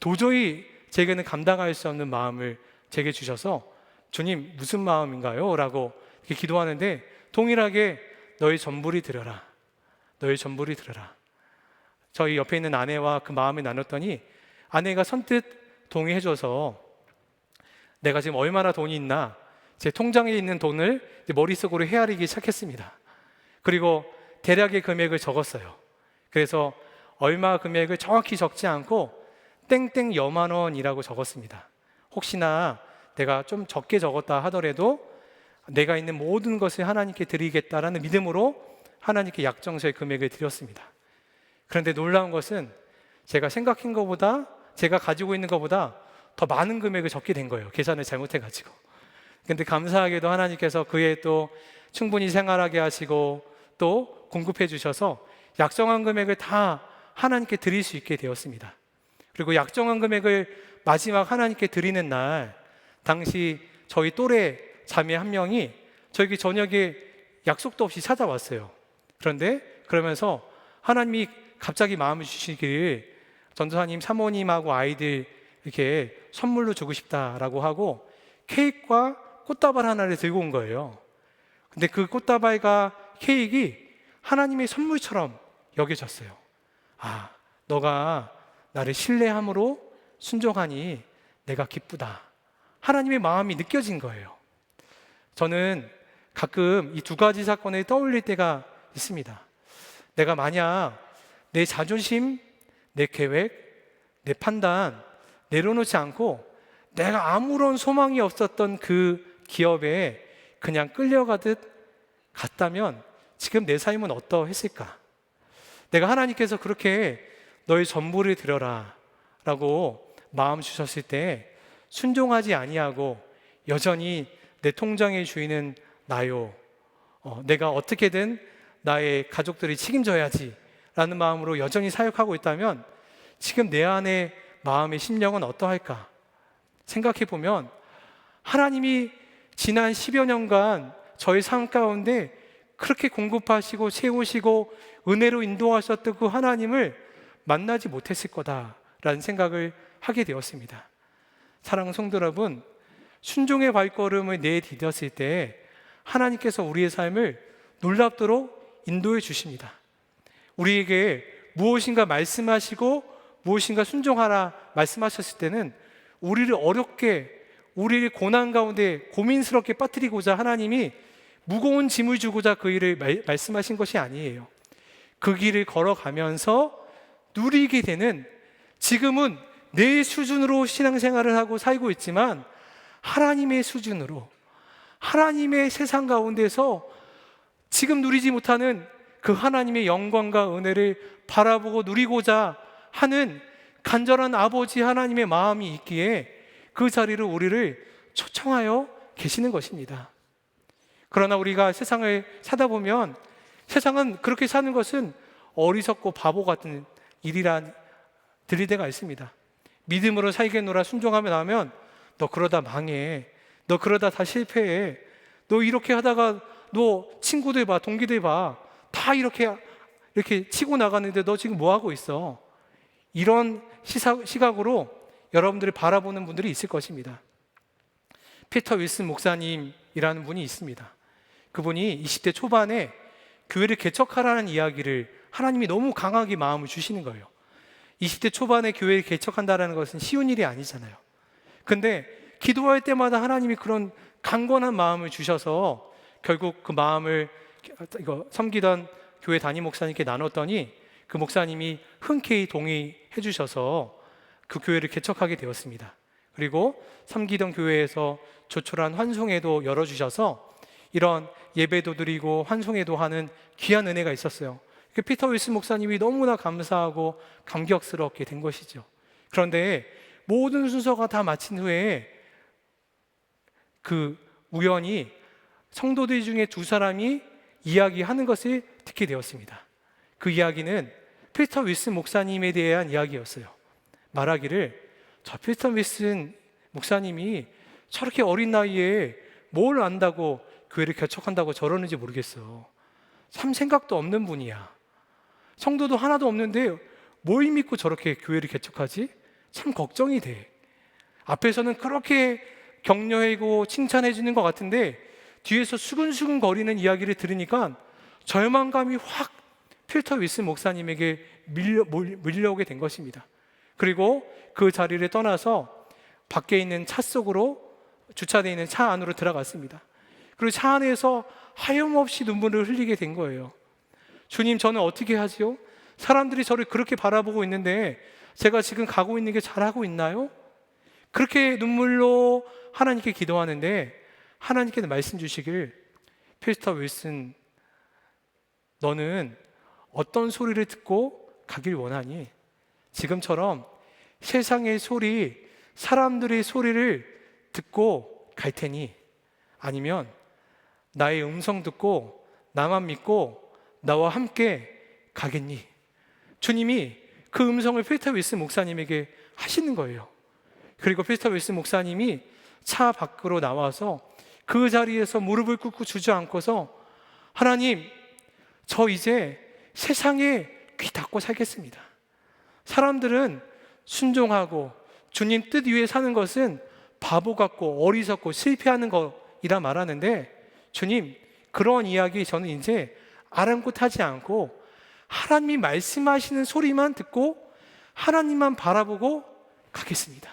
도저히 제게는 감당할 수 없는 마음을 제게 주셔서 주님 무슨 마음인가요? 라고 이렇게 기도하는데 동일하게 너의 전부를 들어라, 너의 전부를 들어라. 저희 옆에 있는 아내와 그 마음을 나눴더니 아내가 선뜻 동의해줘서 내가 지금 얼마나 돈이 있나 제 통장에 있는 돈을 머릿속으로 헤아리기 시작했습니다. 그리고 대략의 금액을 적었어요. 그래서 얼마 금액을 정확히 적지 않고 땡땡 여만 원이라고 적었습니다. 혹시나 내가 좀 적게 적었다 하더라도 내가 있는 모든 것을 하나님께 드리겠다라는 믿음으로 하나님께 약정서의 금액을 드렸습니다. 그런데 놀라운 것은 제가 생각한 것보다, 제가 가지고 있는 것보다 더 많은 금액을 적게 된 거예요. 계산을 잘못해가지고. 근데 감사하게도 하나님께서 그에 또 충분히 생활하게 하시고 또 공급해 주셔서 약정한 금액을 다 하나님께 드릴 수 있게 되었습니다. 그리고 약정한 금액을 마지막 하나님께 드리는 날, 당시 저희 또래 자매 한 명이 저에게 저녁에 약속도 없이 찾아왔어요. 그런데 그러면서 하나님이 갑자기 마음을 주시기를 전도사님 사모님하고 아이들 이렇게 선물로 주고 싶다라고 하고 케이크와 꽃다발 하나를 들고 온 거예요. 근데 그 꽃다발과 케이크가 하나님의 선물처럼 여겨졌어요. 아, 너가 나를 신뢰함으로 순종하니 내가 기쁘다. 하나님의 마음이 느껴진 거예요. 저는 가끔 이 두 가지 사건을 떠올릴 때가 있습니다. 내가 만약 내 자존심, 내 계획, 내 판단 내려놓지 않고 내가 아무런 소망이 없었던 그 기업에 그냥 끌려가듯 갔다면 지금 내 삶은 어떠했을까? 내가 하나님께서 그렇게 너의 전부를 드려라 라고 마음 주셨을 때 순종하지 아니하고 여전히 내 통장의 주인은 나요. 내가 어떻게든 나의 가족들이 책임져야지 라는 마음으로 여전히 사역하고 있다면 지금 내 안의 마음의 심령은 어떠할까? 생각해 보면 하나님이 지난 10여 년간 저의 삶 가운데 그렇게 공급하시고 채우시고 은혜로 인도하셨던 그 하나님을 만나지 못했을 거다라는 생각을 하게 되었습니다. 사랑하는 성도 여러분, 순종의 발걸음을 내디뎠을 때 하나님께서 우리의 삶을 놀랍도록 인도해 주십니다. 우리에게 무엇인가 말씀하시고 무엇인가 순종하라 말씀하셨을 때는 우리를 어렵게, 우리를 고난 가운데 고민스럽게 빠뜨리고자 하나님이 무거운 짐을 주고자 그 일을 말씀하신 것이 아니에요. 그 길을 걸어가면서 누리게 되는, 지금은 내 수준으로 신앙생활을 하고 살고 있지만 하나님의 수준으로, 하나님의 세상 가운데서 지금 누리지 못하는 그 하나님의 영광과 은혜를 바라보고 누리고자 하는 간절한 아버지 하나님의 마음이 있기에 그 자리로 우리를 초청하여 계시는 것입니다. 그러나 우리가 세상을 사다 보면 세상은 그렇게 사는 것은 어리석고 바보 같은 일이라 들릴 때가 있습니다. 믿음으로 살겠노라 순종하며 나면 너 그러다 망해, 너 그러다 다 실패해, 너 이렇게 하다가 너 친구들 봐, 동기들 봐, 다 이렇게 치고 나가는데 너 지금 뭐 하고 있어? 이런 시각으로 여러분들을 바라보는 분들이 있을 것입니다. 피터 윌슨 목사님이라는 분이 있습니다. 그분이 20대 초반에 교회를 개척하라는 이야기를 하나님이 너무 강하게 마음을 주시는 거예요. 20대 초반에 교회를 개척한다는 것은 쉬운 일이 아니잖아요. 근데 기도할 때마다 하나님이 그런 강건한 마음을 주셔서 결국 그 마음을 섬기던 교회 담임 목사님께 나눴더니 그 목사님이 흔쾌히 동의해 주셔서 그 교회를 개척하게 되었습니다. 그리고 섬기던 교회에서 조촐한 환송회도 열어주셔서 이런 예배도 드리고 환송회도 하는 귀한 은혜가 있었어요. 피터 윌슨 목사님이 너무나 감사하고 감격스럽게 된 것이죠. 그런데 모든 순서가 다 마친 후에 그 우연히 성도들 중에 두 사람이 이야기하는 것을 듣게 되었습니다. 그 이야기는 피터 윌슨 목사님에 대한 이야기였어요. 말하기를 저 피터 윌슨 목사님이 저렇게 어린 나이에 뭘 안다고 교회를 개척한다고 저러는지 모르겠어. 참 생각도 없는 분이야. 성도도 하나도 없는데 뭘 믿고 저렇게 교회를 개척하지? 참 걱정이 돼. 앞에서는 그렇게 격려해고 칭찬해 주는 것 같은데 뒤에서 수근수근 거리는 이야기를 들으니까 절망감이 확 피터 윌슨 목사님에게 밀려오게 된 것입니다. 그리고 그 자리를 떠나서 밖에 있는 차 속으로, 주차되어 있는 차 안으로 들어갔습니다. 그리고 차 안에서 하염없이 눈물을 흘리게 된 거예요. 주님, 저는 어떻게 하지요? 사람들이 저를 그렇게 바라보고 있는데 제가 지금 가고 있는 게 잘하고 있나요? 그렇게 눈물로 하나님께 기도하는데 하나님께서 말씀 주시길, 피터 윌슨, 너는 어떤 소리를 듣고 가길 원하니? 지금처럼 세상의 소리, 사람들의 소리를 듣고 갈 테니? 아니면 나의 음성 듣고 나만 믿고 나와 함께 가겠니? 주님이 그 음성을 피터 윌슨 목사님에게 하시는 거예요. 그리고 피터 윌슨 목사님이 차 밖으로 나와서 그 자리에서 무릎을 꿇고 주저앉고서 하나님, 저 이제 세상에 귀 닫고 살겠습니다. 사람들은 순종하고 주님 뜻 위에 사는 것은 바보 같고 어리석고 실패하는 것이라 말하는데, 주님, 그런 이야기 저는 이제 아랑곳하지 않고 하나님이 말씀하시는 소리만 듣고 하나님만 바라보고 가겠습니다.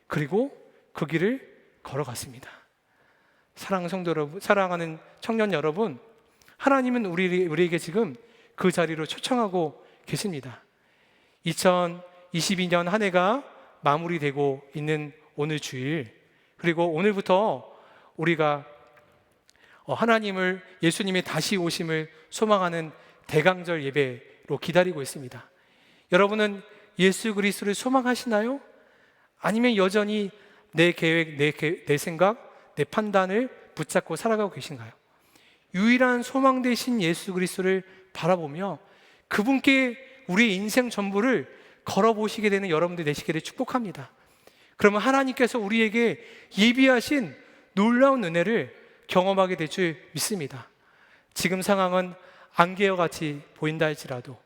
그리고 그 길을 걸어갔습니다. 사랑하는 성도 여러분, 사랑하는 청년 여러분, 하나님은 우리에게 지금 그 자리로 초청하고 계십니다. 2022년 한 해가 마무리되고 있는 오늘 주일, 그리고 오늘부터 우리가 하나님을, 예수님의 다시 오심을 소망하는 대강절 예배로 기다리고 있습니다. 여러분은 예수 그리스도를 소망하시나요? 아니면 여전히 내 계획, 내 생각, 내 판단을 붙잡고 살아가고 계신가요? 유일한 소망 되신 예수 그리스도를 바라보며 그분께 우리의 인생 전부를 걸어보시게 되는 여러분들 되시기를 축복합니다. 그러면 하나님께서 우리에게 예비하신 놀라운 은혜를 경험하게 될 줄 믿습니다. 지금 상황은 안개와 같이 보인다 할지라도,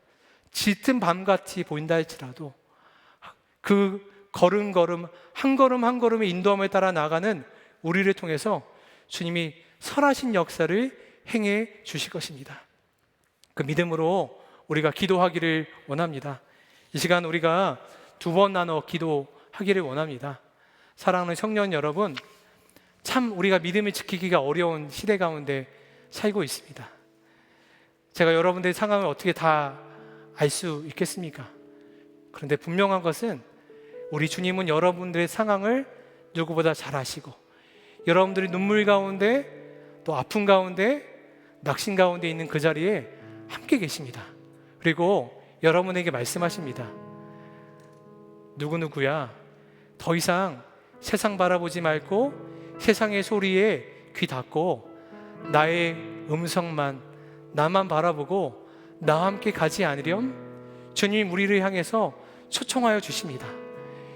짙은 밤같이 보인다 할지라도, 그 걸음걸음 한 걸음 한 걸음의 인도함을 따라 나가는 우리를 통해서 주님이 선하신 역사를 행해 주실 것입니다. 그 믿음으로 우리가 기도하기를 원합니다. 이 시간 우리가 두 번 나눠 기도하기를 원합니다. 사랑하는 청년 여러분, 참 우리가 믿음을 지키기가 어려운 시대 가운데 살고 있습니다. 제가 여러분들의 상황을 어떻게 다 알 수 있겠습니까? 그런데 분명한 것은 우리 주님은 여러분들의 상황을 누구보다 잘 아시고, 여러분들이 눈물 가운데, 또 아픔 가운데, 낙심 가운데 있는 그 자리에 함께 계십니다. 그리고 여러분에게 말씀하십니다. 누구누구야, 더 이상 세상 바라보지 말고 세상의 소리에 귀 닫고 나의 음성만, 나만 바라보고 나와 함께 가지 않으렴? 주님 우리를 향해서 초청하여 주십니다.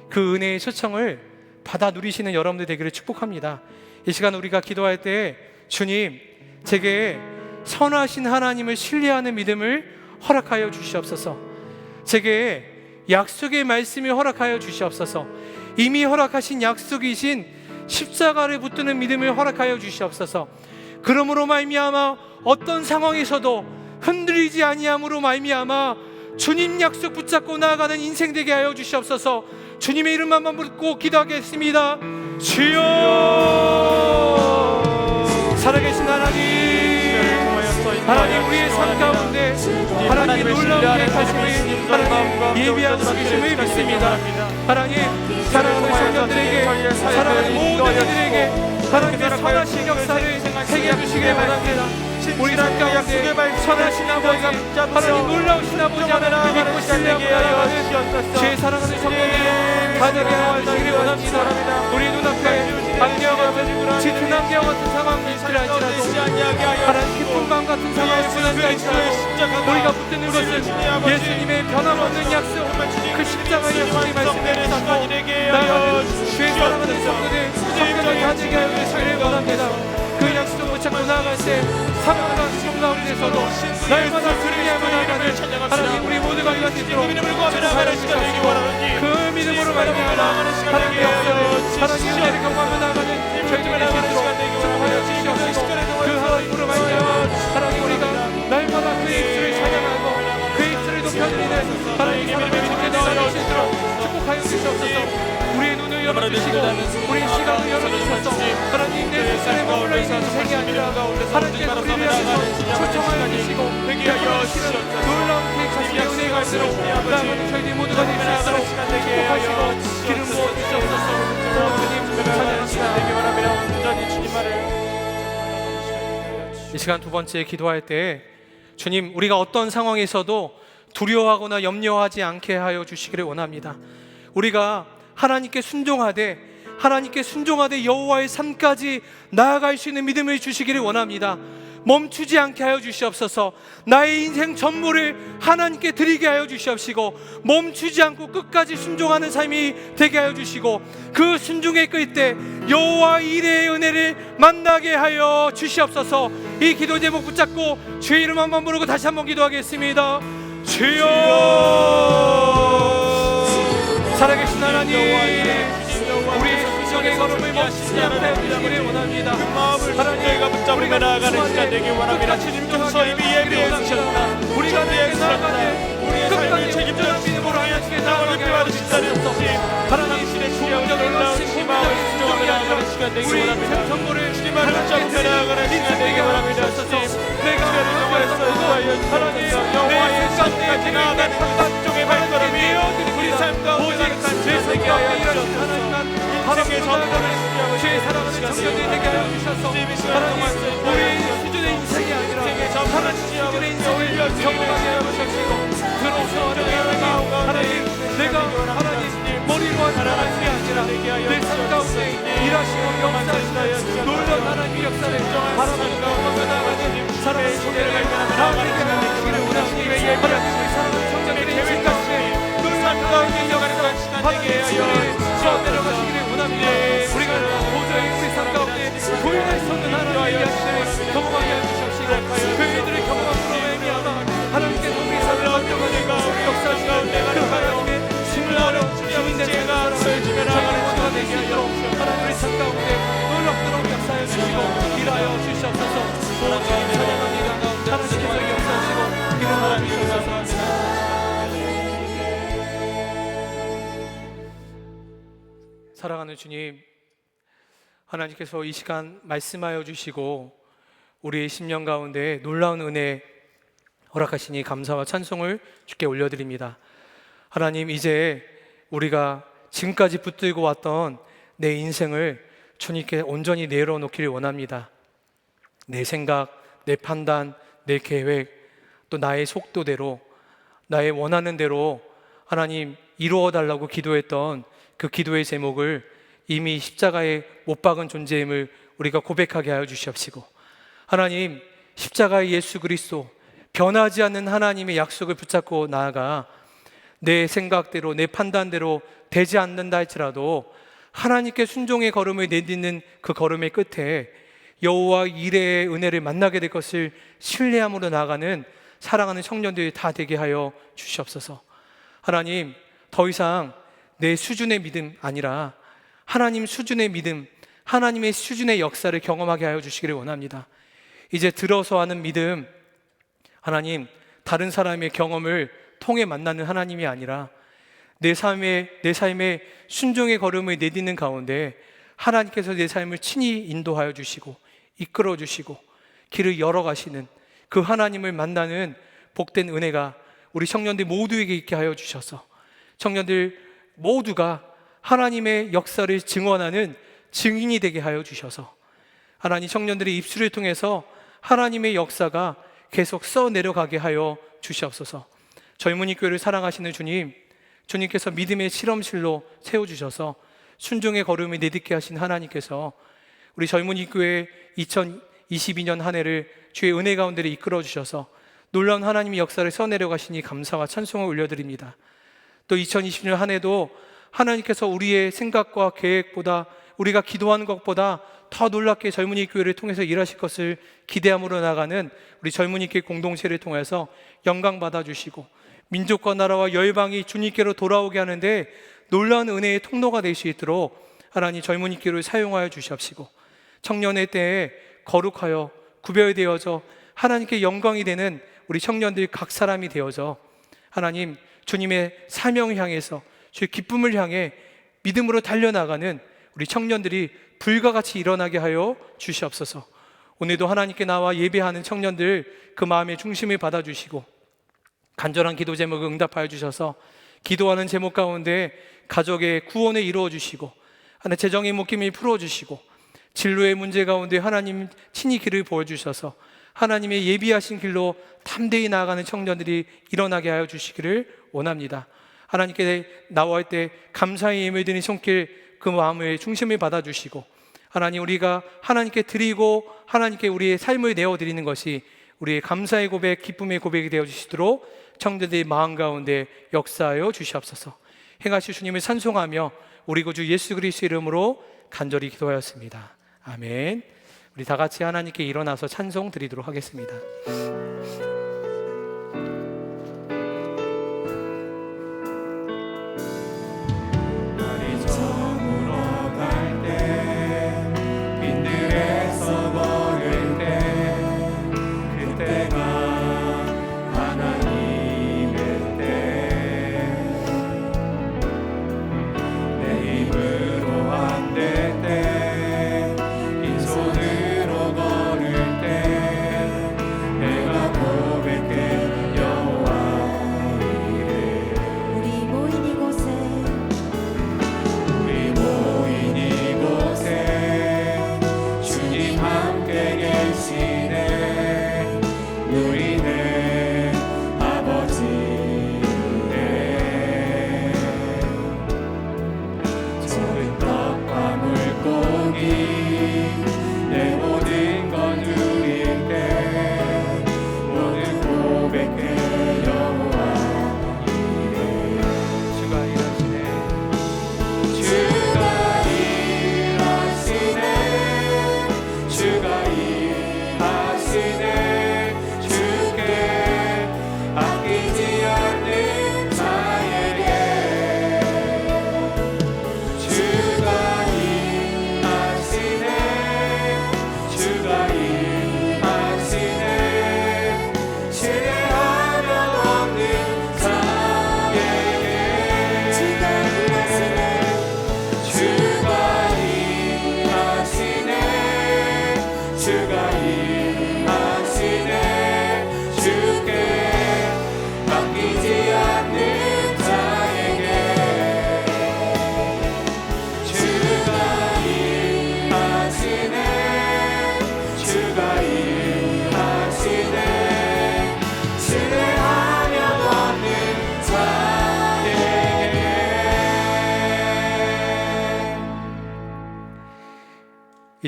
그 은혜의 초청을 받아 누리시는 여러분들 되기를 축복합니다. 이 시간 우리가 기도할 때, 주님, 제게 선하신 하나님을 신뢰하는 믿음을 허락하여 주시옵소서. 제게 약속의 말씀을 허락하여 주시옵소서. 이미 허락하신 약속이신 십자가를 붙드는 믿음을 허락하여 주시옵소서. 그러므로 말미암아 어떤 상황에서도 흔들리지 아니함으로 말미암아 주님 약속 붙잡고 나아가는 인생 되게 하여 주시옵소서. 주님의 이름만 부르고 기도하겠습니다. 주여, 살아계신 하나님, 우리의 삶 가운데 하나님의 놀라운 계획하심을 하나님 예비하고 계심을 믿습니다. 하나님, 사랑하는 청년들에게, 사랑하는 모든 이들에게 하나님의 선하신 역사를 행해 주시길 바랍니다. 우리 삶 가운데 선하신 아버지, 하나님 놀라우신 아버지 하나님 믿고 신뢰하고 나아가는 제 사랑하는 성도들 가득히 하시기를 원합니다. 우리 눈앞에 안개와 같은, 짙은 안개와 같은 상황이 있으라 할지라도, 하나님 기쁜 밤 같은 상황을 보낸다 할지라도, 우리가 붙드는 것은 예수님의 변함없는 약속, 그 십자가의 약속의 말씀을 붙잡고 나아가는 주의 사랑하는 성도들 성도를 가지게 하여 주시기를 원합니다. 그 약속 붙잡고 나아갈 때 상황과 시험 가운데서도 날마다 승리하며 나아가는 하나님, 우리 모두가 이와 있도록 축복하여 주시옵소서. 그 믿음으로 말미암아 하나님의 역사를, 하나님의 은혜를 경험하며 나아가는 저희들이 되시도록 축복하여 주시옵소서. 그 하나님으로 말미암아 하나님, 우리가 날마다 그의 입술을 찬양하고 그의 입술을 높여드리는 하나님의 사랑을 주께 나아갈 수 있도록 축복하여 주시옵소서. 우리의 눈을 열어주시고 우리의 시각을 열어주셔서 하나님, 내 세상에 머물러 있는 인생이 아니라 하나님께서 우리를 향해서 초청하여 주시고 여러분의 놀라운 계획하심의 은혜가 갈수록 나아가는 저희들 모두가 될 수 있도록 축복하시고 기름 부어주시옵소서. 주님 찬양합니다. 이 시간 두 번째 기도할 때, 주님, 우리가 어떤 상황에서도 두려워하거나 염려하지 않게 하여 주시기를 원합니다. 우리가 하나님께 순종하되 여호와의 산까지 나아갈 수 있는 믿음을 주시기를 원합니다. 멈추지 않게 하여 주시옵소서. 나의 인생 전부를 하나님께 드리게 하여 주시옵시고, 멈추지 않고 끝까지 순종하는 삶이 되게 하여 주시고, 그 순종의 끝에 여호와 이레의 은혜를 만나게 하여 주시옵소서. 이 기도 제목 붙잡고 주의 이름 한번 부르고 다시 한번 기도하겠습니다. 주여, 살아계신 하나님, 우리 성경의 걸음을 멈추지 않게 해주시기를 원합니다. 하나님, 저희가 붙잡으며 나아가는 시간 되길 원합니다. 주님께서 이미 예비해 주셨다. 우리가 내 나아가는 우리의 삶을 책임져 믿음으로 하나님께 나아가게 받으신다는 하옵소서. 하나님의 신의 놀라운 희망을 수종하며 나아가는 시간 되길 우리 원합니다. 전부를 주님을 붙잡으며 나아가는 시간 되길 원합니다. 내가 하나님 영화의 삶까지 나아가는 한쪽의 발걸음이 우리 삶 가운데 가득한 제 되게 하여 주셨소서. 인생의 전부를 주의 사랑하는 청년들이 되게 하여 주셔서 하나님, 우리 수준의 인생이 아니라 하나님 수준의 인생을 경험하게 하여 주시고 들어서 하나님, 내가 하나님 머리로 하는 하나님이 아니라 내 삶 가운데 일하시고 역사하시는 놀라운 하나님의 역사를 바라보는 가운데 나아가는 사랑의 소개를 나아가는 시간 되시기를 원하시니 하나님의 사랑하는 청년들의 계획같이 놀라운 가운데 영원한 시간 되게 하여 내려가시기를 원합니다. 우리가 도저히 우리 삶 가운데 보일할 수 없는 하나님의 역사를 경험하게 해주시옵시고 그 이들의 경험으로 말미암아 하나님께서 우리 삶을 만들어가는 역사하시는 그 하나님의 신뢰하는 주님의 제가 보여주며 나가는 시간 되게 하여 하나님의 삶 가운데 놀랍도록 역사해 주시고 일하여 주시옵소서. 하나님 찬양합니다. 하나님께서 역사하시고 일어나 주시옵소서. 사랑하는 주님, 하나님께서 이 시간 말씀하여 주시고 우리의 심령 가운데 놀라운 은혜 허락하시니 감사와 찬송을 주께 올려드립니다. 하나님, 이제 우리가 지금까지 붙들고 왔던 내 인생을 주님께 온전히 내려놓기를 원합니다. 내 생각, 내 판단, 내 계획, 또 나의 속도대로, 나의 원하는 대로 하나님 이루어 달라고 기도했던 그 기도의 제목을 이미 십자가에 못 박은 존재임을 우리가 고백하게 하여 주시옵시고, 하나님, 십자가의 예수 그리스도 변하지 않는 하나님의 약속을 붙잡고 나아가 내 생각대로 내 판단대로 되지 않는다 할지라도 하나님께 순종의 걸음을 내딛는 그 걸음의 끝에 여호와 이레의 은혜를 만나게 될 것을 신뢰함으로 나아가는 사랑하는 청년들이 다 되게 하여 주시옵소서. 하나님, 더 이상 내 수준의 믿음 아니라 하나님 수준의 믿음, 하나님의 수준의 역사를 경험하게 하여 주시기를 원합니다. 이제 들어서 하는 믿음, 하나님, 다른 사람의 경험을 통해 만나는 하나님이 아니라 내 삶의 순종의 걸음을 내딛는 가운데 하나님께서 내 삶을 친히 인도하여 주시고 이끌어 주시고 길을 열어가시는 그 하나님을 만나는 복된 은혜가 우리 청년들 모두에게 있게 하여 주셔서 청년들 모두가 하나님의 역사를 증언하는 증인이 되게 하여 주셔서 하나님, 청년들의 입술을 통해서 하나님의 역사가 계속 써내려가게 하여 주시옵소서. 젊은이 교회를 사랑하시는 주님, 주님께서 믿음의 실험실로 세워주셔서 순종의 걸음을 내딛게 하신 하나님께서 우리 젊은이 교회 2022년 한 해를 주의 은혜 가운데 이끌어 주셔서 놀라운 하나님의 역사를 써내려가시니 감사와 찬송을 올려드립니다. 또 2020년 한 해도 하나님께서 우리의 생각과 계획보다, 우리가 기도하는 것보다 더 놀랍게 젊은이 교회를 통해서 일하실 것을 기대함으로 나가는 우리 젊은이 교회 공동체를 통해서 영광 받아주시고 민족과 나라와 열방이 주님께로 돌아오게 하는데 놀라운 은혜의 통로가 될 수 있도록 하나님 젊은이 교회를 사용하여 주시옵시고, 청년의 때에 거룩하여 구별되어져 하나님께 영광이 되는 우리 청년들 각 사람이 되어져 하나님 주님의 사명을 향해서 주의 기쁨을 향해 믿음으로 달려나가는 우리 청년들이 불과 같이 일어나게 하여 주시옵소서. 오늘도 하나님께 나와 예배하는 청년들 그 마음의 중심을 받아주시고 간절한 기도 제목을 응답하여 주셔서 기도하는 제목 가운데 가족의 구원을 이루어 주시고 하나님 재정의 묶임을 풀어주시고 진로의 문제 가운데 하나님 친히 길을 보여주셔서 하나님의 예비하신 길로 담대히 나아가는 청년들이 일어나게 하여 주시기를 원합니다. 하나님께 나와할 때 감사의 예물 드린 손길 그 마음의 중심을 받아주시고 하나님 우리가 하나님께 드리고 하나님께 우리의 삶을 내어드리는 것이 우리의 감사의 고백, 기쁨의 고백이 되어주시도록 청년들의 마음 가운데 역사하여 주시옵소서. 행하실 주님을 찬송하며 우리 구주 예수 그리스도 이름으로 간절히 기도하였습니다. 아멘. 우리 다 같이 하나님께 일어나서 찬송 드리도록 하겠습니다.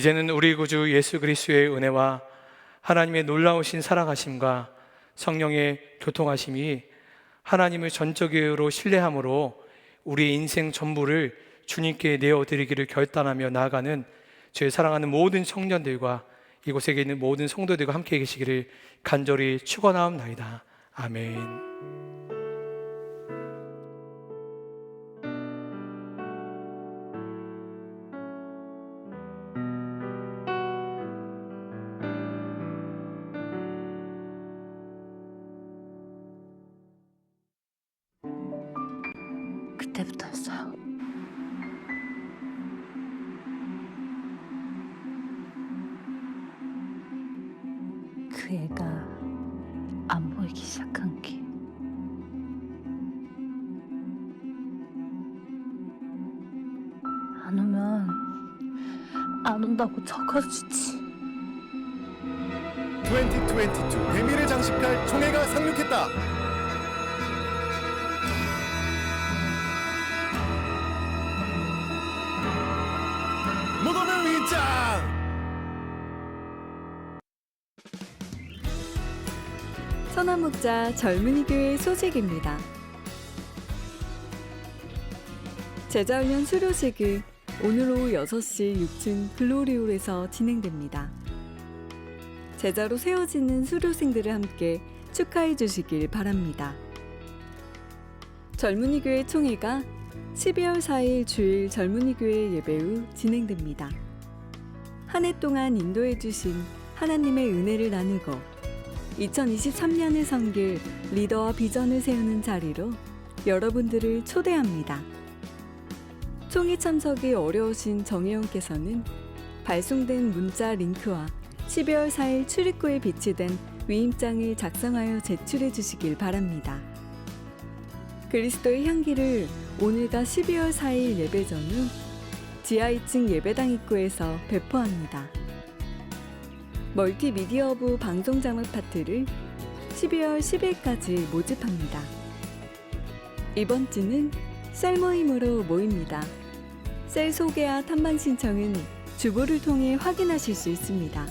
이제는 우리 구주 예수 그리스도의 은혜와 하나님의 놀라우신 사랑하심과 성령의 교통하심이 하나님을 전적으로 신뢰함으로 우리의 인생 전부를 주님께 내어드리기를 결단하며 나아가는 저의 사랑하는 모든 청년들과 이곳에 있는 모든 성도들과 함께 계시기를 간절히 축원하옵나이다. 아멘. 그때부터였어요. 그 애가 안 보이기 시작한 게 안 오면 안 온다고 적어주지. 2022 대미를 장식할 총회가 상륙했다. 무덤의 위장! 선한목자 젊은이교회 소식입니다. 제자훈련 수료식은 오늘 오후 6시 6층 글로리홀에서 진행됩니다. 제자로 세워지는 수료생들을 함께 축하해 주시길 바랍니다. 젊은이교회 총회가 12월 4일 주일 젊은이교회 예배 후 진행됩니다. 한 해 동안 인도해 주신 하나님의 은혜를 나누고 2023년을 섬길 리더와 비전을 세우는 자리로 여러분들을 초대합니다. 총회 참석이 어려우신 정혜원께서는 발송된 문자 링크와 12월 4일 출입구에 비치된 위임장을 작성하여 제출해 주시길 바랍니다. 그리스도의 향기를 오늘과 12월 4일 예배 전후 지하 2층 예배당 입구에서 배포합니다. 멀티미디어부 방송 자막 파트를 12월 10일까지 모집합니다. 이번 주는 셀 모임으로 모입니다. 셀 소개와 탐방 신청은 주보를 통해 확인하실 수 있습니다.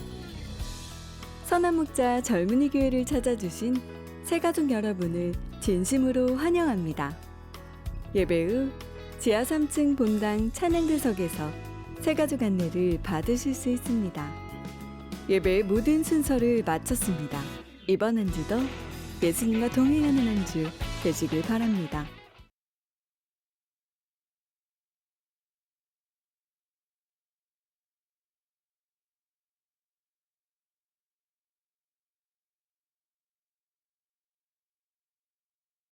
선한목자 젊은이교회를 찾아주신 새가족 여러분을 진심으로 환영합니다. 예배 후 지하 3층 본당 찬양대석에서 새가족 안내를 받으실 수 있습니다. 예배의 모든 순서를 마쳤습니다. 이번 한 주도 예수님과 동행하는 한 주 되시길 바랍니다.